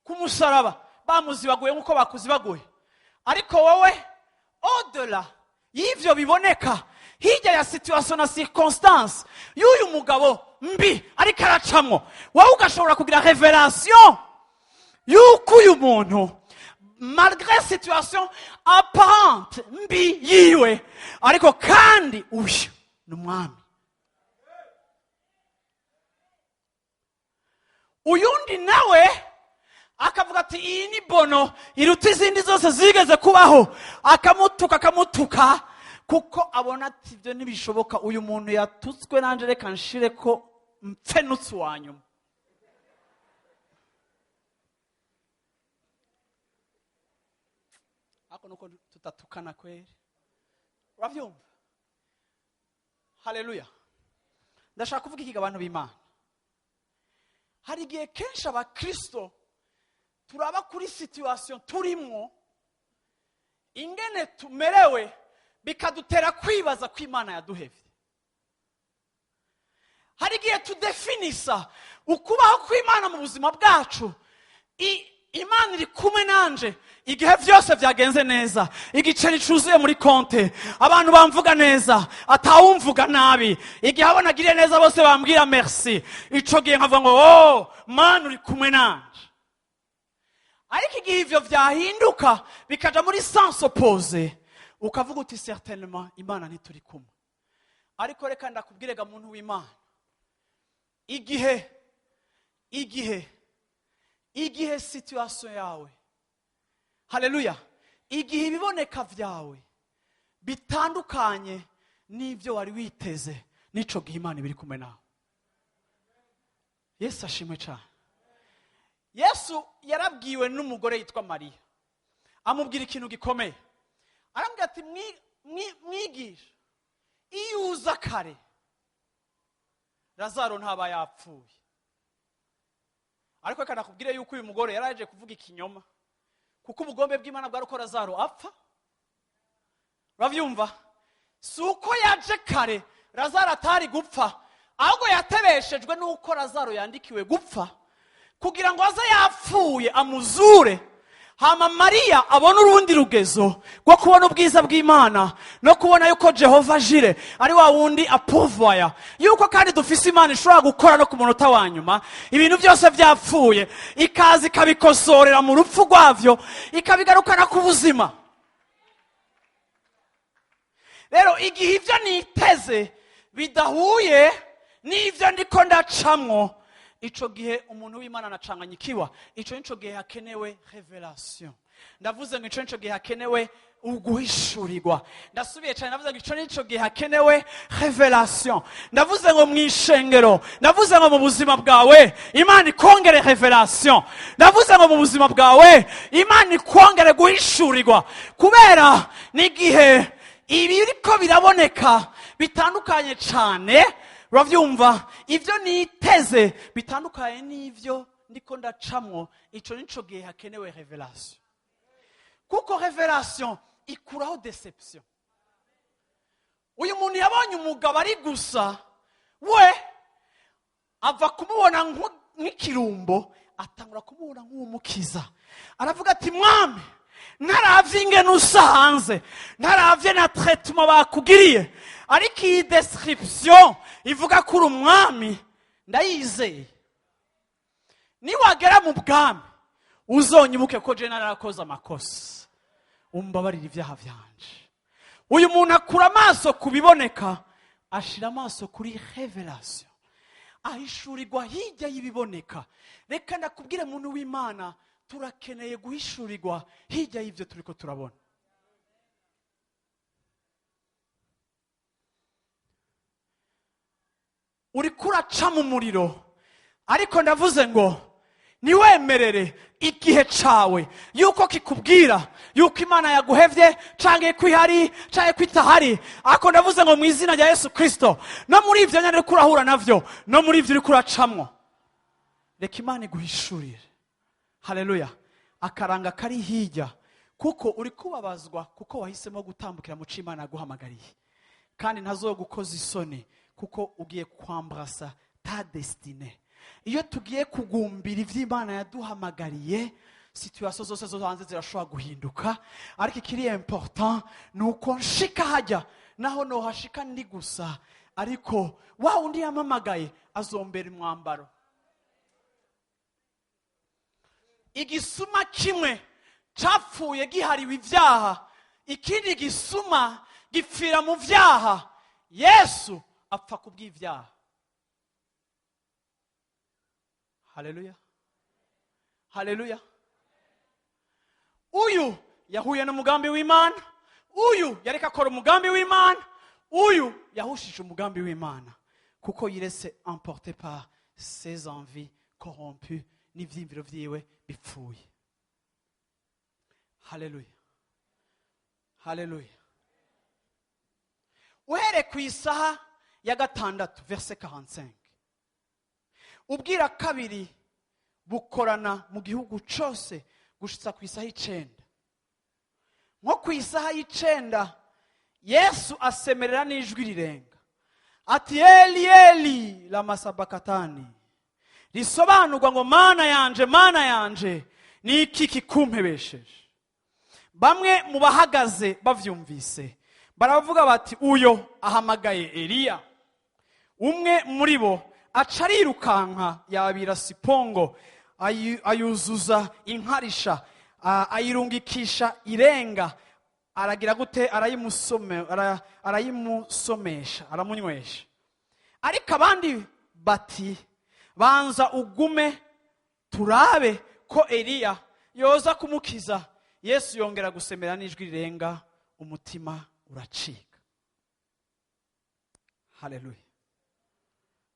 kumusaraba, bamuzibaguye nkuko bakuzibaguye. Ariko wowe au-delà y'ivyo biboneka, hirya ya situation na circonstance y'uyu mugabo mbi ariko aracamwo, wowe ugashobora kugira révélation y'uko uyu muntu malgré situation apparente mbi yiwe, ariko kandi uyu n'umwami. Uyundi nawe akavuga ati iyi ni bono iruta izindi zose zigeze kubaho, akamutuka kuko abona ati ibyo ntibishoboka, uyu muntu yatutswe nanje reka nshire ko mpfe nutsi wanyuma. Ako nuko tutatukana kweli. Uravyumva? Haleluya. Ndashaka kuvuga iki abantu b'Imana. Hari igihe kenshi abakristo turaba kuri situation turimwo, ingene tumerewe bikadutera kwibaza ko imana yaduhevye. Hari igihe tudefinisa ukubaho kw'imana mu buzima bwacu. Imana iri kumwe nanje igihe byose byagenze neza, igiceri cyuzuye muri konte, abantu bamvuga neza, atawumvuga nabi, igihe abo nagiriye neza bose bambwira merci, ico gihe nkavuga ngo oh Mana uri kumwe nanje. Ariko igihe ivyo vyahinduka bikaja muri sens opposé, ukavuga uti certainement imana ntituri kumwe. Ariko reka ndakubwire ga muntu w'Imana, igihe situation yawe, haleluya, igihe ibiboneka vyawe bitandukanye n'ivyo wari witeze, nico gihe imana ibiri kumwe nawe. Yesu ashimwe cyane. Yesu yarabwiwe n'umugore yitwa Mariya, amubwira ikintu gikomeye. Arambwira ati mwigisha, iyo uza kare Lazaro ntaba yapfuye. Ariko kana kubwire yuko uyu mugore yaraje kuvuga ikinyoma, kuko ubugombe bw'Imana bwari ko Lazaro apfa. Uravyumva? Suko yaje kare Lazaro atari gupfa, ahubwo yatebeshejwe nuko Lazaro yandikiwe gupfa kugira ngo aze yapfuye amuzure. Hama Mariya abona urundi rugezo rwo kubona ubwiza bw'Imana no kubona yuko Jehova Jire ari wa wundi apuvaya, yuko kandi dufise Imana ishobora gukora no ku munota wa nyuma ibintu byose byapfuye, ikazi ikabikosorera mu rupfu rwavyo, ikabigarukana ku buzima. Rero igihe ivyo niteze bidahuye n'ivyo ndiko ndacamwo, ico gihe umuntu w'Imana anacanganyikiwa. Ico gihe hakenewe revelation. Ndavuze ngo ico gihe hakenewe uguhishurirwa. Ndasubiye cyane, ndavuze ngo ico gihe hakenewe revelation. Ndavuze ngo mwishengero, ndavuze ngo mu buzima bwawe Imana ikongere revelation. Ndavuze ngo mu buzima bwawe Imana ikongere guhishurirwa, kubera n'igihe ibi biriko biraboneka bitandukanye cyane. Uravyumva? Ivyo niteze bitandukanye n'ivyo ndiko ndacamwo, nico gihe hakenewe revelation. Kuko revelation ikuraho deception. Uyu muntu yabonye umugabo ari gusa, we ava kumubona nk'ikirumbo atangura kumubona nk'umukiza. Aravuga ati mwami, ntaravye ingene usa hanze, ntaravye na traitement bakugiriye, ariko iyi description ivuga kuri umwami ndayizeye. Niwagera mu bwami uzonyibuke ko je narakoze amakosa, umbabarira ivyaha vyanje. Uyu muntu akura amaso kubiboneka, ashira amaso kuri revelation, ahishurirwa hirya y'ibiboneka. Reka ndakubwire muntu w'Imana, turakeneye guhishurirwa hirya y'ivyo turiko turabona. Uriko uraca mu muriro, ariko ndavuze ngo niwemerere igihe cawe yuko kikubwira yuko Imana yaguhevye canke kwihari canke kwitahari. Ako ndavuze ngo mu izina rya Yesu Kristo, no muri ivyo nyane uriko urahura navyo, no muri ivyo uriko uracamwo, reka Imana iguhishurire. Haleluya. Akaranga kari hirya, kuko uri kubabazwa kuko wahisemo gutambukira mu Imana yaguhamagariye, kandi ntazogukoza isoni kuko ugiye kwambrasa ta destine. Iyo tugiye kugumbira ivy'Imana yaduhamagariye, situation zose zo hanze zirashobora guhinduka, ariko ikiri important nuko nshika hajya, naho no hashika ndi gusa, ariko wa undi yamamagaye azombera umwambaro. Igisuma kimwe capfuye gihariwe ivyaha, ikindi gisuma gipfira mu vyaha, Yesu apfa kubw'ivyaha. Haleluya. Haleluya. Uyu yahuye n'umugambi w'Imana, uyu yareka akora umugambi w'Imana, uyu yahushije umugambi w'Imana, kuko yirese emporté par ses envies corrompues, n'ivyimviro vyiwe bipfuye. Haleluya. Haleluya. Uhere ku isaha ya gatandatu verset 45, ubwira kabiri bukorana mu gihugu cyose gushitsa ku isaha y'icenda. Nko ku isaha y'icenda yesu asemerera n'ijwi rirenga ati eli eli lama sabakatani, risobanurwa ngo mana yanje ni iki kikumpebesheje. Bamwe mu bahagaze bavyumvise baravuga bati uyo ahamagaye Eliya. Umwe muri bo aca arirukanka yabira sipongo, ayuzuza inkarisha, ayirungikisha irenga, aragira gute, arayimusomesha, aramunywesha. Ariko abandi bati banza ugume turabe ko Eliya yoza kumukiza. Yesu yongera gusemera n'ijwi rirenga, umutima uracika. Haleluya,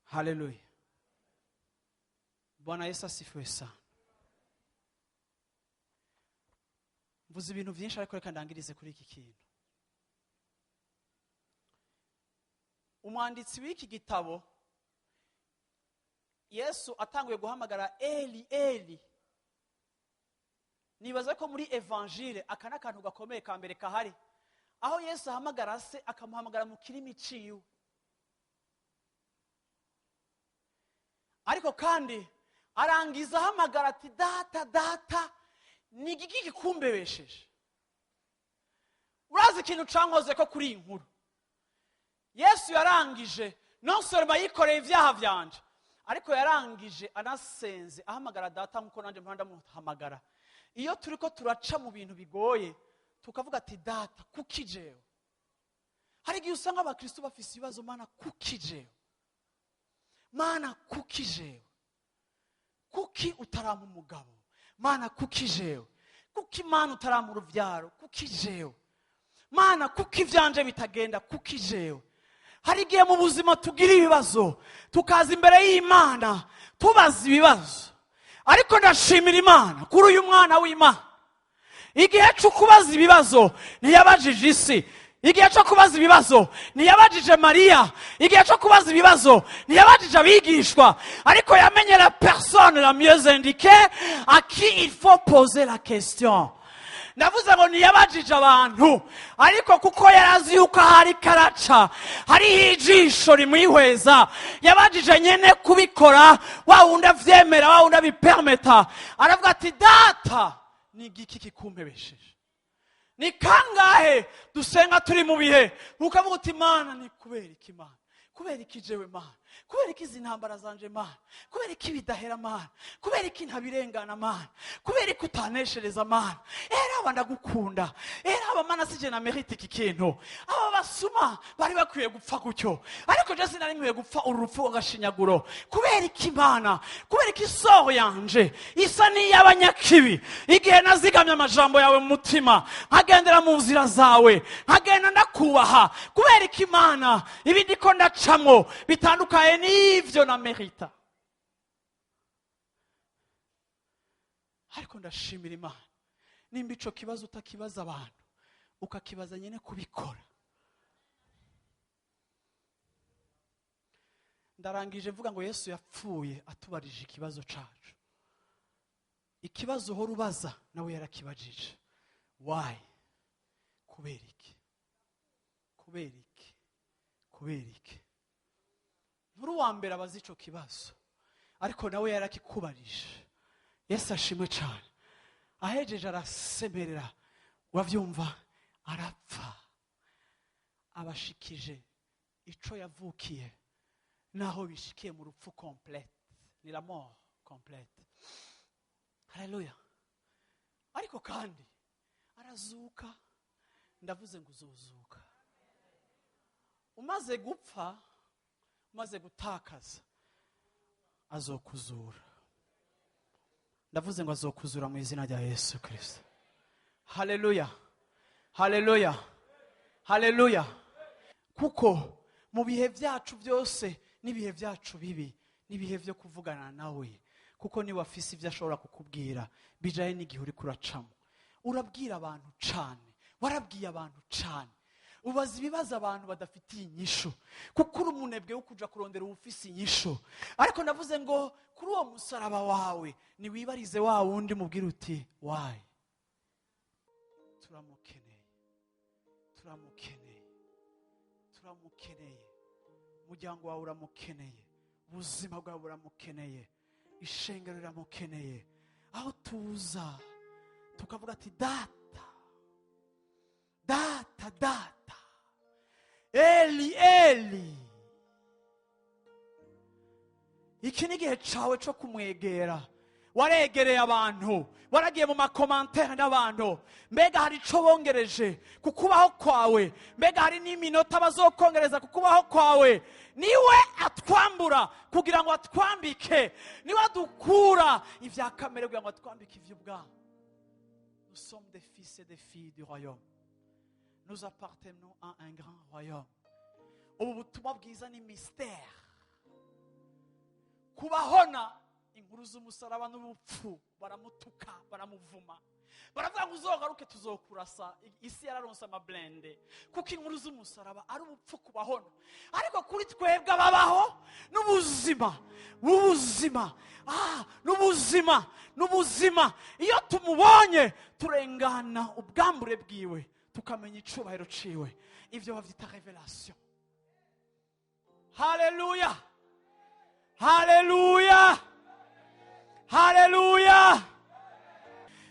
haleluya. Bwana Yesu asifiwe sana. Mvuze ibintu byinshi ariko reka ndangirize kuri iki kintu. Umwanditsi w'iki gitabo Yesu atanguye guhamagara Eli Eli, nibaza ko muri evangile aka n'akantu gakomeye ka mbere kahari, aho Yesu ahamagara se akamuhamagara mu kirimi ciwe. Ariko kandi arangiza ahamagara ati data data, ni igiki kikumbebesheje. Urazi ikintu cankoze ko kuri inkuru, Yesu yarangije non seulement yikoreye ivyaha vyanje, ariko yarangije anasenze ahamagara data nkuko nanje mpanda muhamagara. Iyo turiko turaca mu bintu bigoye tukavuga ati data kuki jewe, hari igihe usanga abakristo bafise ibibazo, mana kuki jewe, mana kuki jewe, kuki utarampa umugabo, mana kuki jewe, kuki mana utarampa uruvyaro, kuki jewe, mana kuki ivyanje bitagenda, kuki jewe. Hari igihe mu buzima tugira ibibazo tukaza imbere y'Imana tubaza ibibazo, ariko ndashimira Imana kuri uyu mwana w'Imana. Igihe cyo kubaza ibibazo ntiyabajije isi, igihe cyo kubaza ibibazo ntiyabajije Mariya, igihe cyo kubaza ibibazo ntiyabajije abigishwa, ariko yamenye la personne la mieux indiquée à qui il faut poser la question. Ndavuze ngo ntiyabajije abantu, ariko kuko yarazi yuko hari karaca, hari ijisho rimwihweza, yabajije nyene kubikora, wa wundi avyemera, wa wundi abipermeta. Aravuga ati data, ni igiki kikumpebesheje. Ni kangahe dusenga turi mu bihe ukavuga uti Mana ni kubera iki Mana, kubera iki jewe Mana, kubera iki izi ntambara zanje Mana, kubera iki bidahera Mana, kubera iki ntabirengana Mana, kubera iki utaneshereza Mana. Era ndagukunda, era Mana sije na merite iki kintu. Aba basuma bari bakwiye gupfa gutyo, ariko je sinari nkwiye gupfa urupfu agashinyaguro. Kubera iki Mana, kubera iki soro yanje isa ni y'abanyakibi. Igihe nazigamye amajambo yawe mu mutima, nkagendera mu nzira zawe, nkagenda ndakubaha, kubera iki Mana ibi ndiko ndacamwo bitandukaye n'ivyo na merita. Ariko ndashimira Imana nimba ico kibazo utakibaza abantu, ukakibaza nyene kubikora. Ndarangije mvuga ngo Yesu yapfuye atubarije ikibazo cacu. Ikibazo uhora ubaza nawe yarakibajije. Why? Kubera iki? Kubera iki? Kubera iki? Nturi wa mbere abaza ico kibazo, ariko nawe yarakikubarije. Yesu ashimwe cyane. Ahejeje arasemerera, wavyumva, arapfa, abashikije ico yavukiye, naho bishikiye mu rupfu complete, ni la mort complete. Haleluya. Ariko kandi arazuka. Ndavuze ngo uzozuka. Umaze gupfa, umaze gutakaza, azokuzura. Ndavuze ngo azokuzura mu izina rya Yesu Kristo. Haleluya, haleluya, haleluya. Kuko mu bihe byacu byose n'ibihe byacu bibi, n'ibihe byo kuvugana nawe, kuko ni wafise ibyo ashobora kukubwira bijaye n'igihe uri kuracamo. Urabwira abantu cyane, warabwiye abantu cyane, ubaza ibibazo abantu badafitiye inyishu, kuko uri umunebwe wo kuja kurondera ubufisi inyishu. Ariko ndavuze ngo kuri uwo musaraba wawe ni wibarize wa wundi mubwira uti why. Turamukeneye, turamukeneye, turamukeneye, umuryango wawe uramukeneye, ubuzima bwawe buramukeneye, ishengero riramukeneye. Aho tuza tukavuga ati data, data, data, Eli, Eli. Iki ni igihe cyawe cyo kumwegera. Waregereye abantu, waragiye mu makomantere n'abantu, mbega hari icyo bongereje ku kubaho kwawe, mbega hari n'iminota bazokongereza ku kubaho kwawe. Niwe atwambura kugira ngo atwambike, niwe adukura ibya kamere kugira ngo atwambike iby'ubwami. Nous sommes des fils et des filles du royaume. Nous appartenons à un grand royaume. Ubu butumwa bwiza ni mystère. Kubahona inkuru z'umusaraba n'ubupfu, baramutuka, baramuvuma, baravuga ngo uzogaruke tuzokurasa. Isi yararonse amablende kuko inkuru z'umusaraba ari ubupfu kubahona. Ariko kuri twebwe ababaho n'ubuzima, n'ubuzima, iyo tumubonye turengana ubwambure bwiwe, tukamenya icubahiro ciwe. Ivyo bavyita revelation. Haleluya, haleluya, haleluya.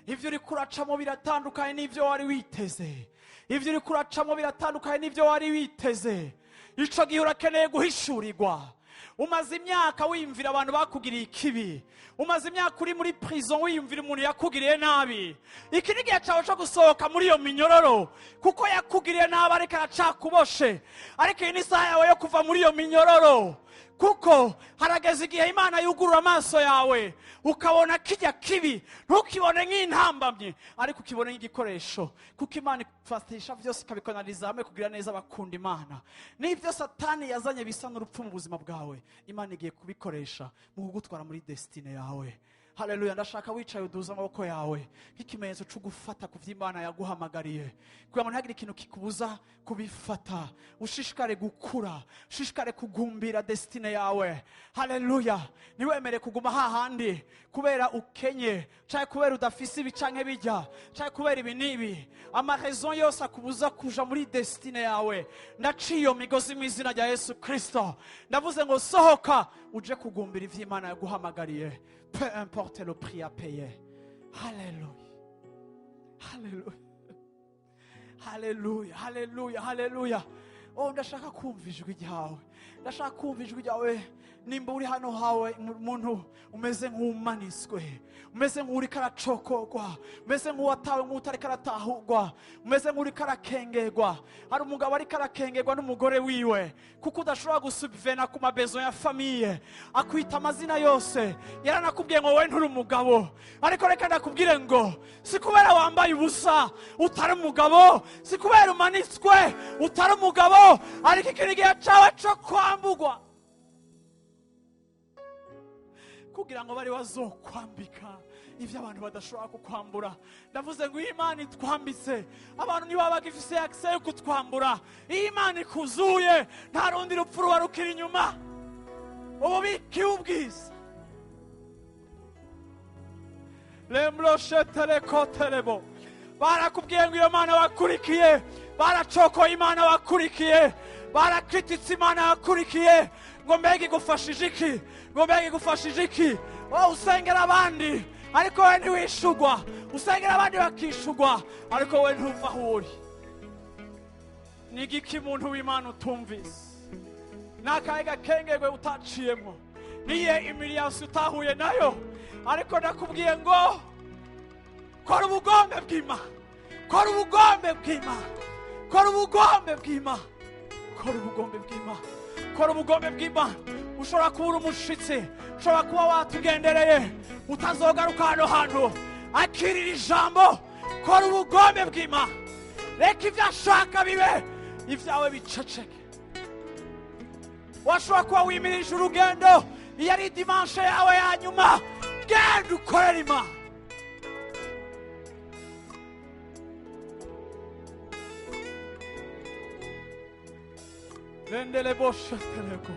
Ivyo uri kuracamo biratandukanye n'ivyo wari witeze. Ivyo uri kuracamo biratandukanye n'ivyo wari witeze. Ico gihe urakeneye guhishurirwa. Umaze imyaka wiyumvira abantu bakugiriye ikibi, umaze imyaka uri muri prison wiyumvira umuntu yakugiriye nabi. Iki ni igihe cyawe cyo gusohoka muri iyo minyororo, kuko yakugiriye nabi ariko aracakuboshe. Ariko iyi ni isaha yawe yo kuva muri iyo minyororo, kuko harageze igihe Imana yugurura amaso yawe ukabona kijya kibi, ntukibone nk'intambamye ariko ukibone nk'igikoresho, kuko Imana ifatisha byose ikabikonaniza hamwe kugira neza abakunda Imana. N'ibyo Satani yazanye bisa n'urupfu mu buzima bwawe, Imana igiye kubikoresha mu kugutwara muri destine yawe. Haleluya. Ndashaka wicaye uduza amaboko yawe nk'ikimenyetso cyo gufata ku vy'Imana yaguhamagariye, kugira ngo ntihagire ikintu kikubuza kubifata. Ushishikare gukura, ushishikare kugumbira destine yawe. Haleluya. Niwemere kuguma hahandi kubera ukenye, cyangwa kubera udafise ibi canke bijya, cyangwa kubera ibi nibi. Amarezo yose akubuza kuja muri destine yawe, ndaciye iyo migozi mu izina rya Yesu Kristo. Ndavuze ngo sohoka uje kugumbira ivy'Imana yaguhamagariye. Peu importe le prix à payer. Alléluia. Alléluia. Alléluia. Alléluia. Alléluia. Oh, ndashaka kumva ijwi ryawe. Ndashaka kumva ijwi ryawe. Nimba uri hano hawe umuntu umeze nk'umaniswe, umeze nk'uri karacokogwa, umeze nk'uwatawe nk'utari karatahugwa, umeze nk'uri karakengerwa. Hari umugabo ari karakengerwa n'umugore wiwe kuko udashobora gusubvena ku mabezo ya famille. Akwita amazina yose, yaranakubwiye ngo wowe nturi umugabo. Ariko reka ndakubwire ngo si kubera wambaye ubusa utari umugabo, si kubera umanitswe utari umugabo, ariko igihe cyawe cyo kwambugwa kugira ngo bari bazokwambika ivyo abantu badashobora kukwambura. Ndavuze ngo Imana itwambitse, abantu niba bagifise access yo kutwambura. Imana ikuzuye, nta rundi rupfu ruba rukiri inyuma. Ububiki ubwiza lemrosheteleko barakubwiye ngo iyo Mana wakurikiye, baracokoye Imana wakurikiye, barakrititse Imana wakurikiye, ngo mbega igufashije iki, ngo mbega igufashije iki. Oh, usengera abandi ariko we ntiwishugwa, usengera abandi bakishugwa ariko we ntuva aho uri. Ni igiki muntu w'Imana utumvise? Nakaye gakengerwe utaciyemo, niye imiriyasi utahuye nayo, ariko ndakubwiye ngo kora ubugombe bw'Imana, kora ubugombe bw'Imana, kora ubugombe bw'Imana, kora ubugombe bw'Imana, kora ubugombe bw'Imana. Ushobora kuba umushitsi, ushobora kuba watugendereye utazogaruka hano hantu. Akirira ijambo, kora ubugombe bw'Imana, reka ibyo ashaka bibe ibyawe biceceke. Washobora kuba wimirije urugendo, iyo ari dimanche yawe ya nyuma, genda ukorera Imana. Lendele boshe teleko,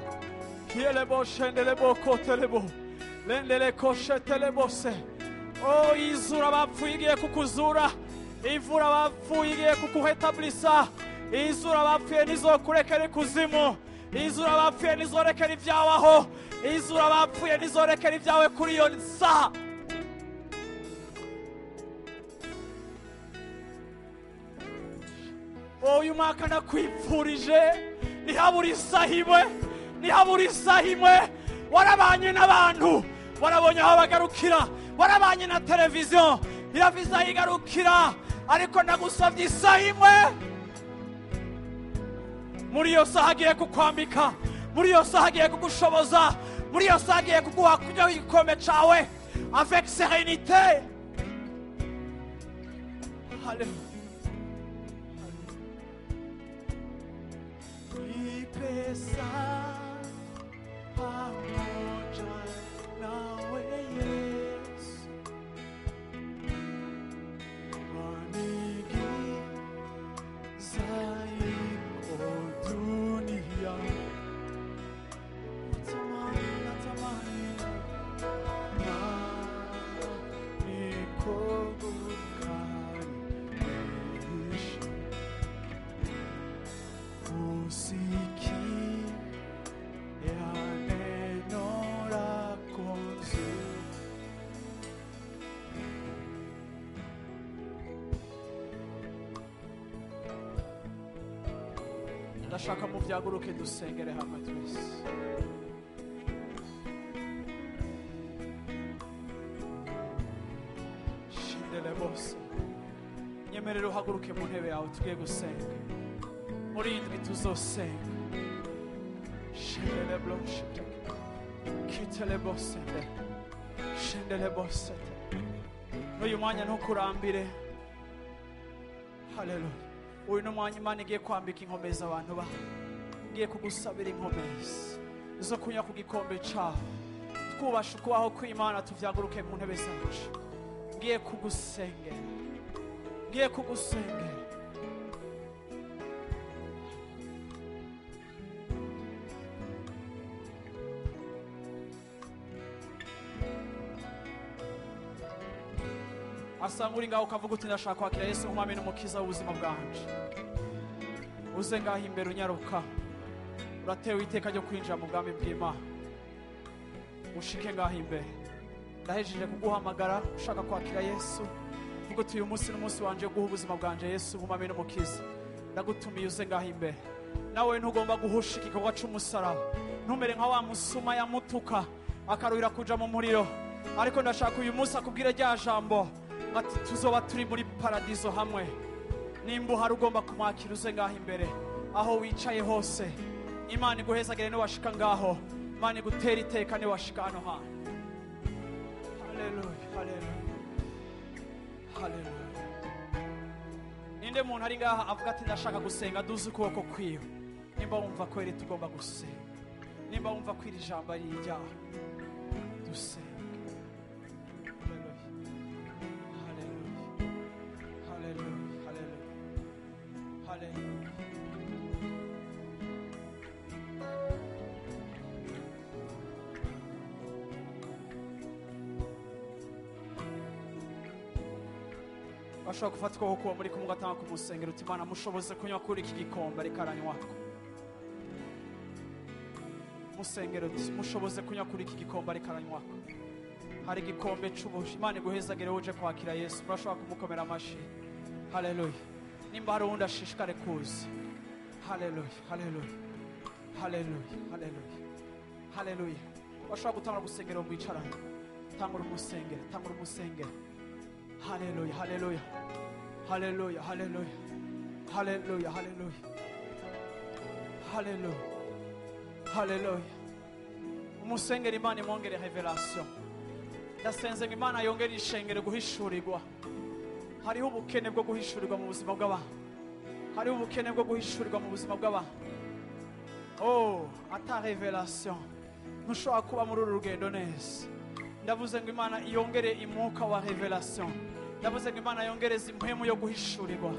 kiele boshe ndele boko telebo, lendele koshe telebose. Oh, izura bapfuye igiye kukuzura, imvura bapfuye igiye kukuhetablisa, izura abapfuye nizokurekera ikuzimu, izura abapfuye nizorekera ibyawe aho, izura abapfuye nizorekera ibyawe kuri iyo saha. Uyu mwaka nakwipfurije ntihabura isaha imwe, ntihabura isaha imwe. Warabanye n'abantu, warabonye aho bagarukira, warabanye na televiziyo iraviza aho igarukira, ariko ndagusabye isaha imwe. Muri iyo saha agiye kukwambika, muri iyo saha agiye kugushoboza, muri iyo saha agiye kuguha kurya igikombe cawe avec sérénité. Haleluya. Pesa pamoja nawe Yesu, wanigiza iko dunia, natamani na niko kukaribisha usikie ndashaka muvyaguruke dusengere hamwe twese. Shindele bose nyemerera uhaguruke mu ntebe yawe tugiye gusenga. Muri indwi tuzosenga. Shindele bose kitele bose shindele bose. Uyu mwanya ntukurambire. Haleluya. Uyu ni umwanya Imana igiye kwambika inkomezi abantu ba, igiye kugusabira inkomezi zo kunywa ku gikombe cawe. Twubasha ukubaho kw'Imana, tuvyaguruke mu ntebe zacu. Ngiye kugusengera, ngiye kugusengera. Asanga uri ngaho ukavuga uti ndashaka kwakira Yesu nk'umwami n'umukiza w'ubuzima bwanje. Uze ngaho imbere unyaruka, uratewe iteka ryo kwinjira mu bwami bw'Imana. Ushike ngaho imbere, ndahejeje kuguhamagara ushaka kwakira Yesu. Vuga uti uyu munsi n'umunsi wanje wo guha ubuzima bwanje Yesu nk'umwami n'umukiza. Ndagutumiye uze ngaho imbere. Nawe ntugomba guhusha igikorwa c'umusaraba, ntumere nka wa musuma yamutuka akaruhira kuja mu muriro. Ariko ndashaka uyu munsi akubwire rya jambo ati tuzoba turi muri paradizo hamwe. Nimba uhari ugomba kumwakira uze ngaho imbere aho wicaye hose. Imana iguhezagire niwashika ngaho, Imana igutera iteka niwashika hano hantu. Haleluya, haleluya, haleluya. Ninde muntu ari ngaha avuga ati ndashaka gusenga, duze ukuboko kwiwe. Nimba wumva ko iri tugomba gusenga, nimba wumva ko iri jambo ari iryawe, dusenga. Bashobora gufata ukuboko kuba muri kumwe ugatanga kumusengera uti Imana mushoboze kunywa kuri iki gikombe ariko aranywako. Musengero uti mushoboze kunywa kuri iki gikombe ariko aranywako. Hari igikombe c'ubushi. Imana iguhezagire uje kwakira Yesu. Urashobora kumukomera amashi. Haleluya. Nimba hari uwundi ashishikare kuza. Haleluya, haleluya, haleluya, haleluya, haleluya. Bashobora gutanga gusengera mu bicarano. Tangura umusengere, tangura umusengere. Haleluya, haleluya, haleluya, haleluya, haleluya, haleluya, haleluya, haleluya. Umusengere Imana imwongere revelation. Ndasenze ngo Imana yongere ishengere guhishurirwa. Hariho ubukene bwo guhishurirwa mu buzima bw'abantu. Hariho ubukene bwo guhishurirwa mu buzima bw'abantu. Oh, ata revelation ntushobora kuba muri uru rugendo neza. Ndavuze ngo Imana yongere imuka wa revelation. Ndavuze ngo Imana yongereze impwemu yo guhishurirwa.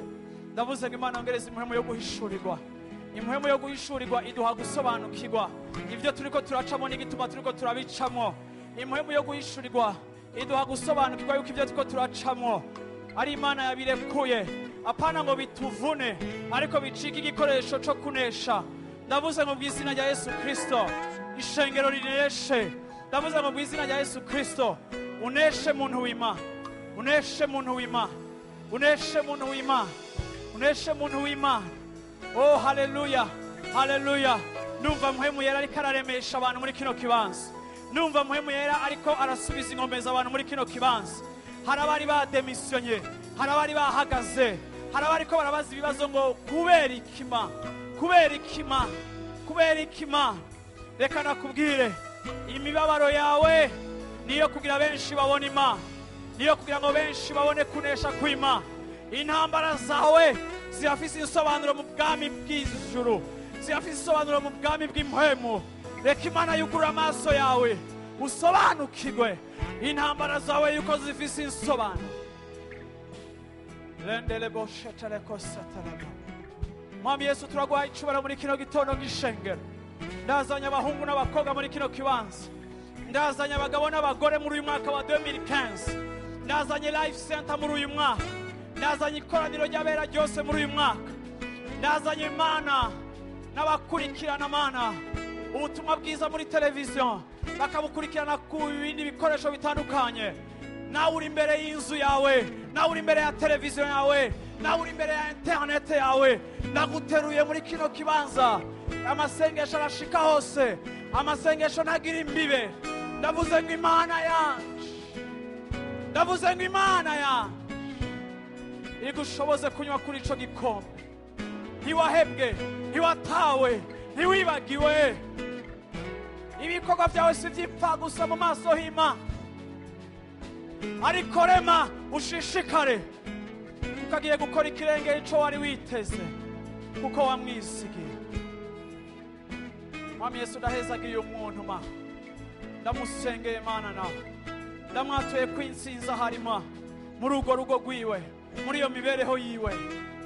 Ndavuze ngo Imana yongereze impwemu yo guhishurirwa. Impwemu yo guhishurirwa iduha gusobanukirwa ivyo turiko turacamo n'igituma turiko turabicamo. Impwemu yo guhishurirwa iduha gusobanukirwa yuko ivyo turiko turacamo ari Imana yabirekuye. apana ngo bituvune ariko bicike igikoresho cyo kunesha. Ndavuze ngo bw'izina rya Yesu Kristo ishengero rineshe. Ndavuze ngo bw'izina rya Yesu Kristo uneshe muntu w'Imana, uneshe muntu w'Imana, uneshe muntu w'Imana, uneshe muntu w'Imana. Oh haleluya, haleluya. Numva mpwemu yera ariko araremesha abantu muri kino kibanza. Numva mpwemu yera ariko arasubiza inkomeza abantu muri kino kibanza. Hari abari bademisiyonye, hari abari bahagaze, hari abari ko barabaza ibibazo ngo kubera ikima, kubera ikima, kubera ikima. Reka nakubwire, imibabaro yawe niyo kugira benshi babone Imana, niyo kugira ngo benshi babone kunesha kw'Imana. Intambara zawe zirafise insobanuro mu bwami bw'ijuru, zirafise insobanuro mu bwami bw'impwemu. Reka Imana yugurura amaso yawe usobanukirwe intambara zawe yuko zifise insobanuro. Rendele boshetele kosataraba. Mwami Yesu turaguhaye icubahiro muri kino gitondo ng'ishengero. Ndazanye abahungu n'abakobwa muri kino kibanza. Ndazanye abagabo n'abagore muri uyu mwaka wa 2015. Ndazanye Life Center muri uyu mwaka. Ndazanye ikoraniro ry'abera ryose muri uyu mwaka. Ndazanye Imana n'abakurikirana Mana ubutumwa bwiza muri televiziyo bakabukurikirana ku bindi bikoresho bitandukanye. Nawe uri imbere y'inzu yawe, nawe uri imbere ya televiziyo yawe, nawe uri imbere ya internet yawe. Naguteruye muri kino kibanza. Amasengesho arashika hose, amasengesho ntagira imbibe. Ndavuze ngo Imana yanje, ndavuze ngo Imana yanje igushoboze kunywa kuri ico gikombe. Ntiwahebwe, ntiwatawe, ntiwibagiwe. Ibikorwa byawe si byipfa gusa mu maso h'Imana, ariko rema ushishikare ukagiye gukora ikirenge ico wari witeze kuko wamwisigiye. Mwami Yesu ndahezagiye umuntu ma ndamusengeye Mana nawe ndamwatuye kwinsinza harimo muri urwo rugo rwiwe, muri iyo mibereho yiwe,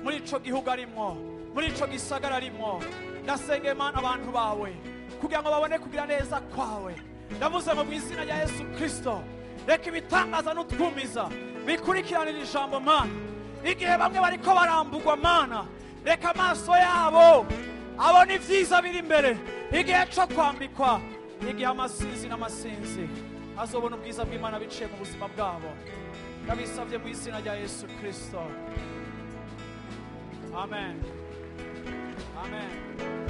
muri ico gihugu arimo, muri ico gisagara arimo. Ndasengeye Mana abantu bawe kugira ngo babone kugira neza kwawe. Ndavuze mu izina rya Yesu Kristo reka ibitangaza n'utwumiza bikurikiranira ijambo Mana. Igihe bamwe bariko barambugwa Mana, reka amaso yabo abona ivyiza biri imbere. Igihe cyo kwambikwa, igihe amasinzi n'amasinzi azobona ubwiza bw'Imana biciye mu buzima bwabo. Ndabisabye mu izina rya Yesu Kristo. Amen. Amen.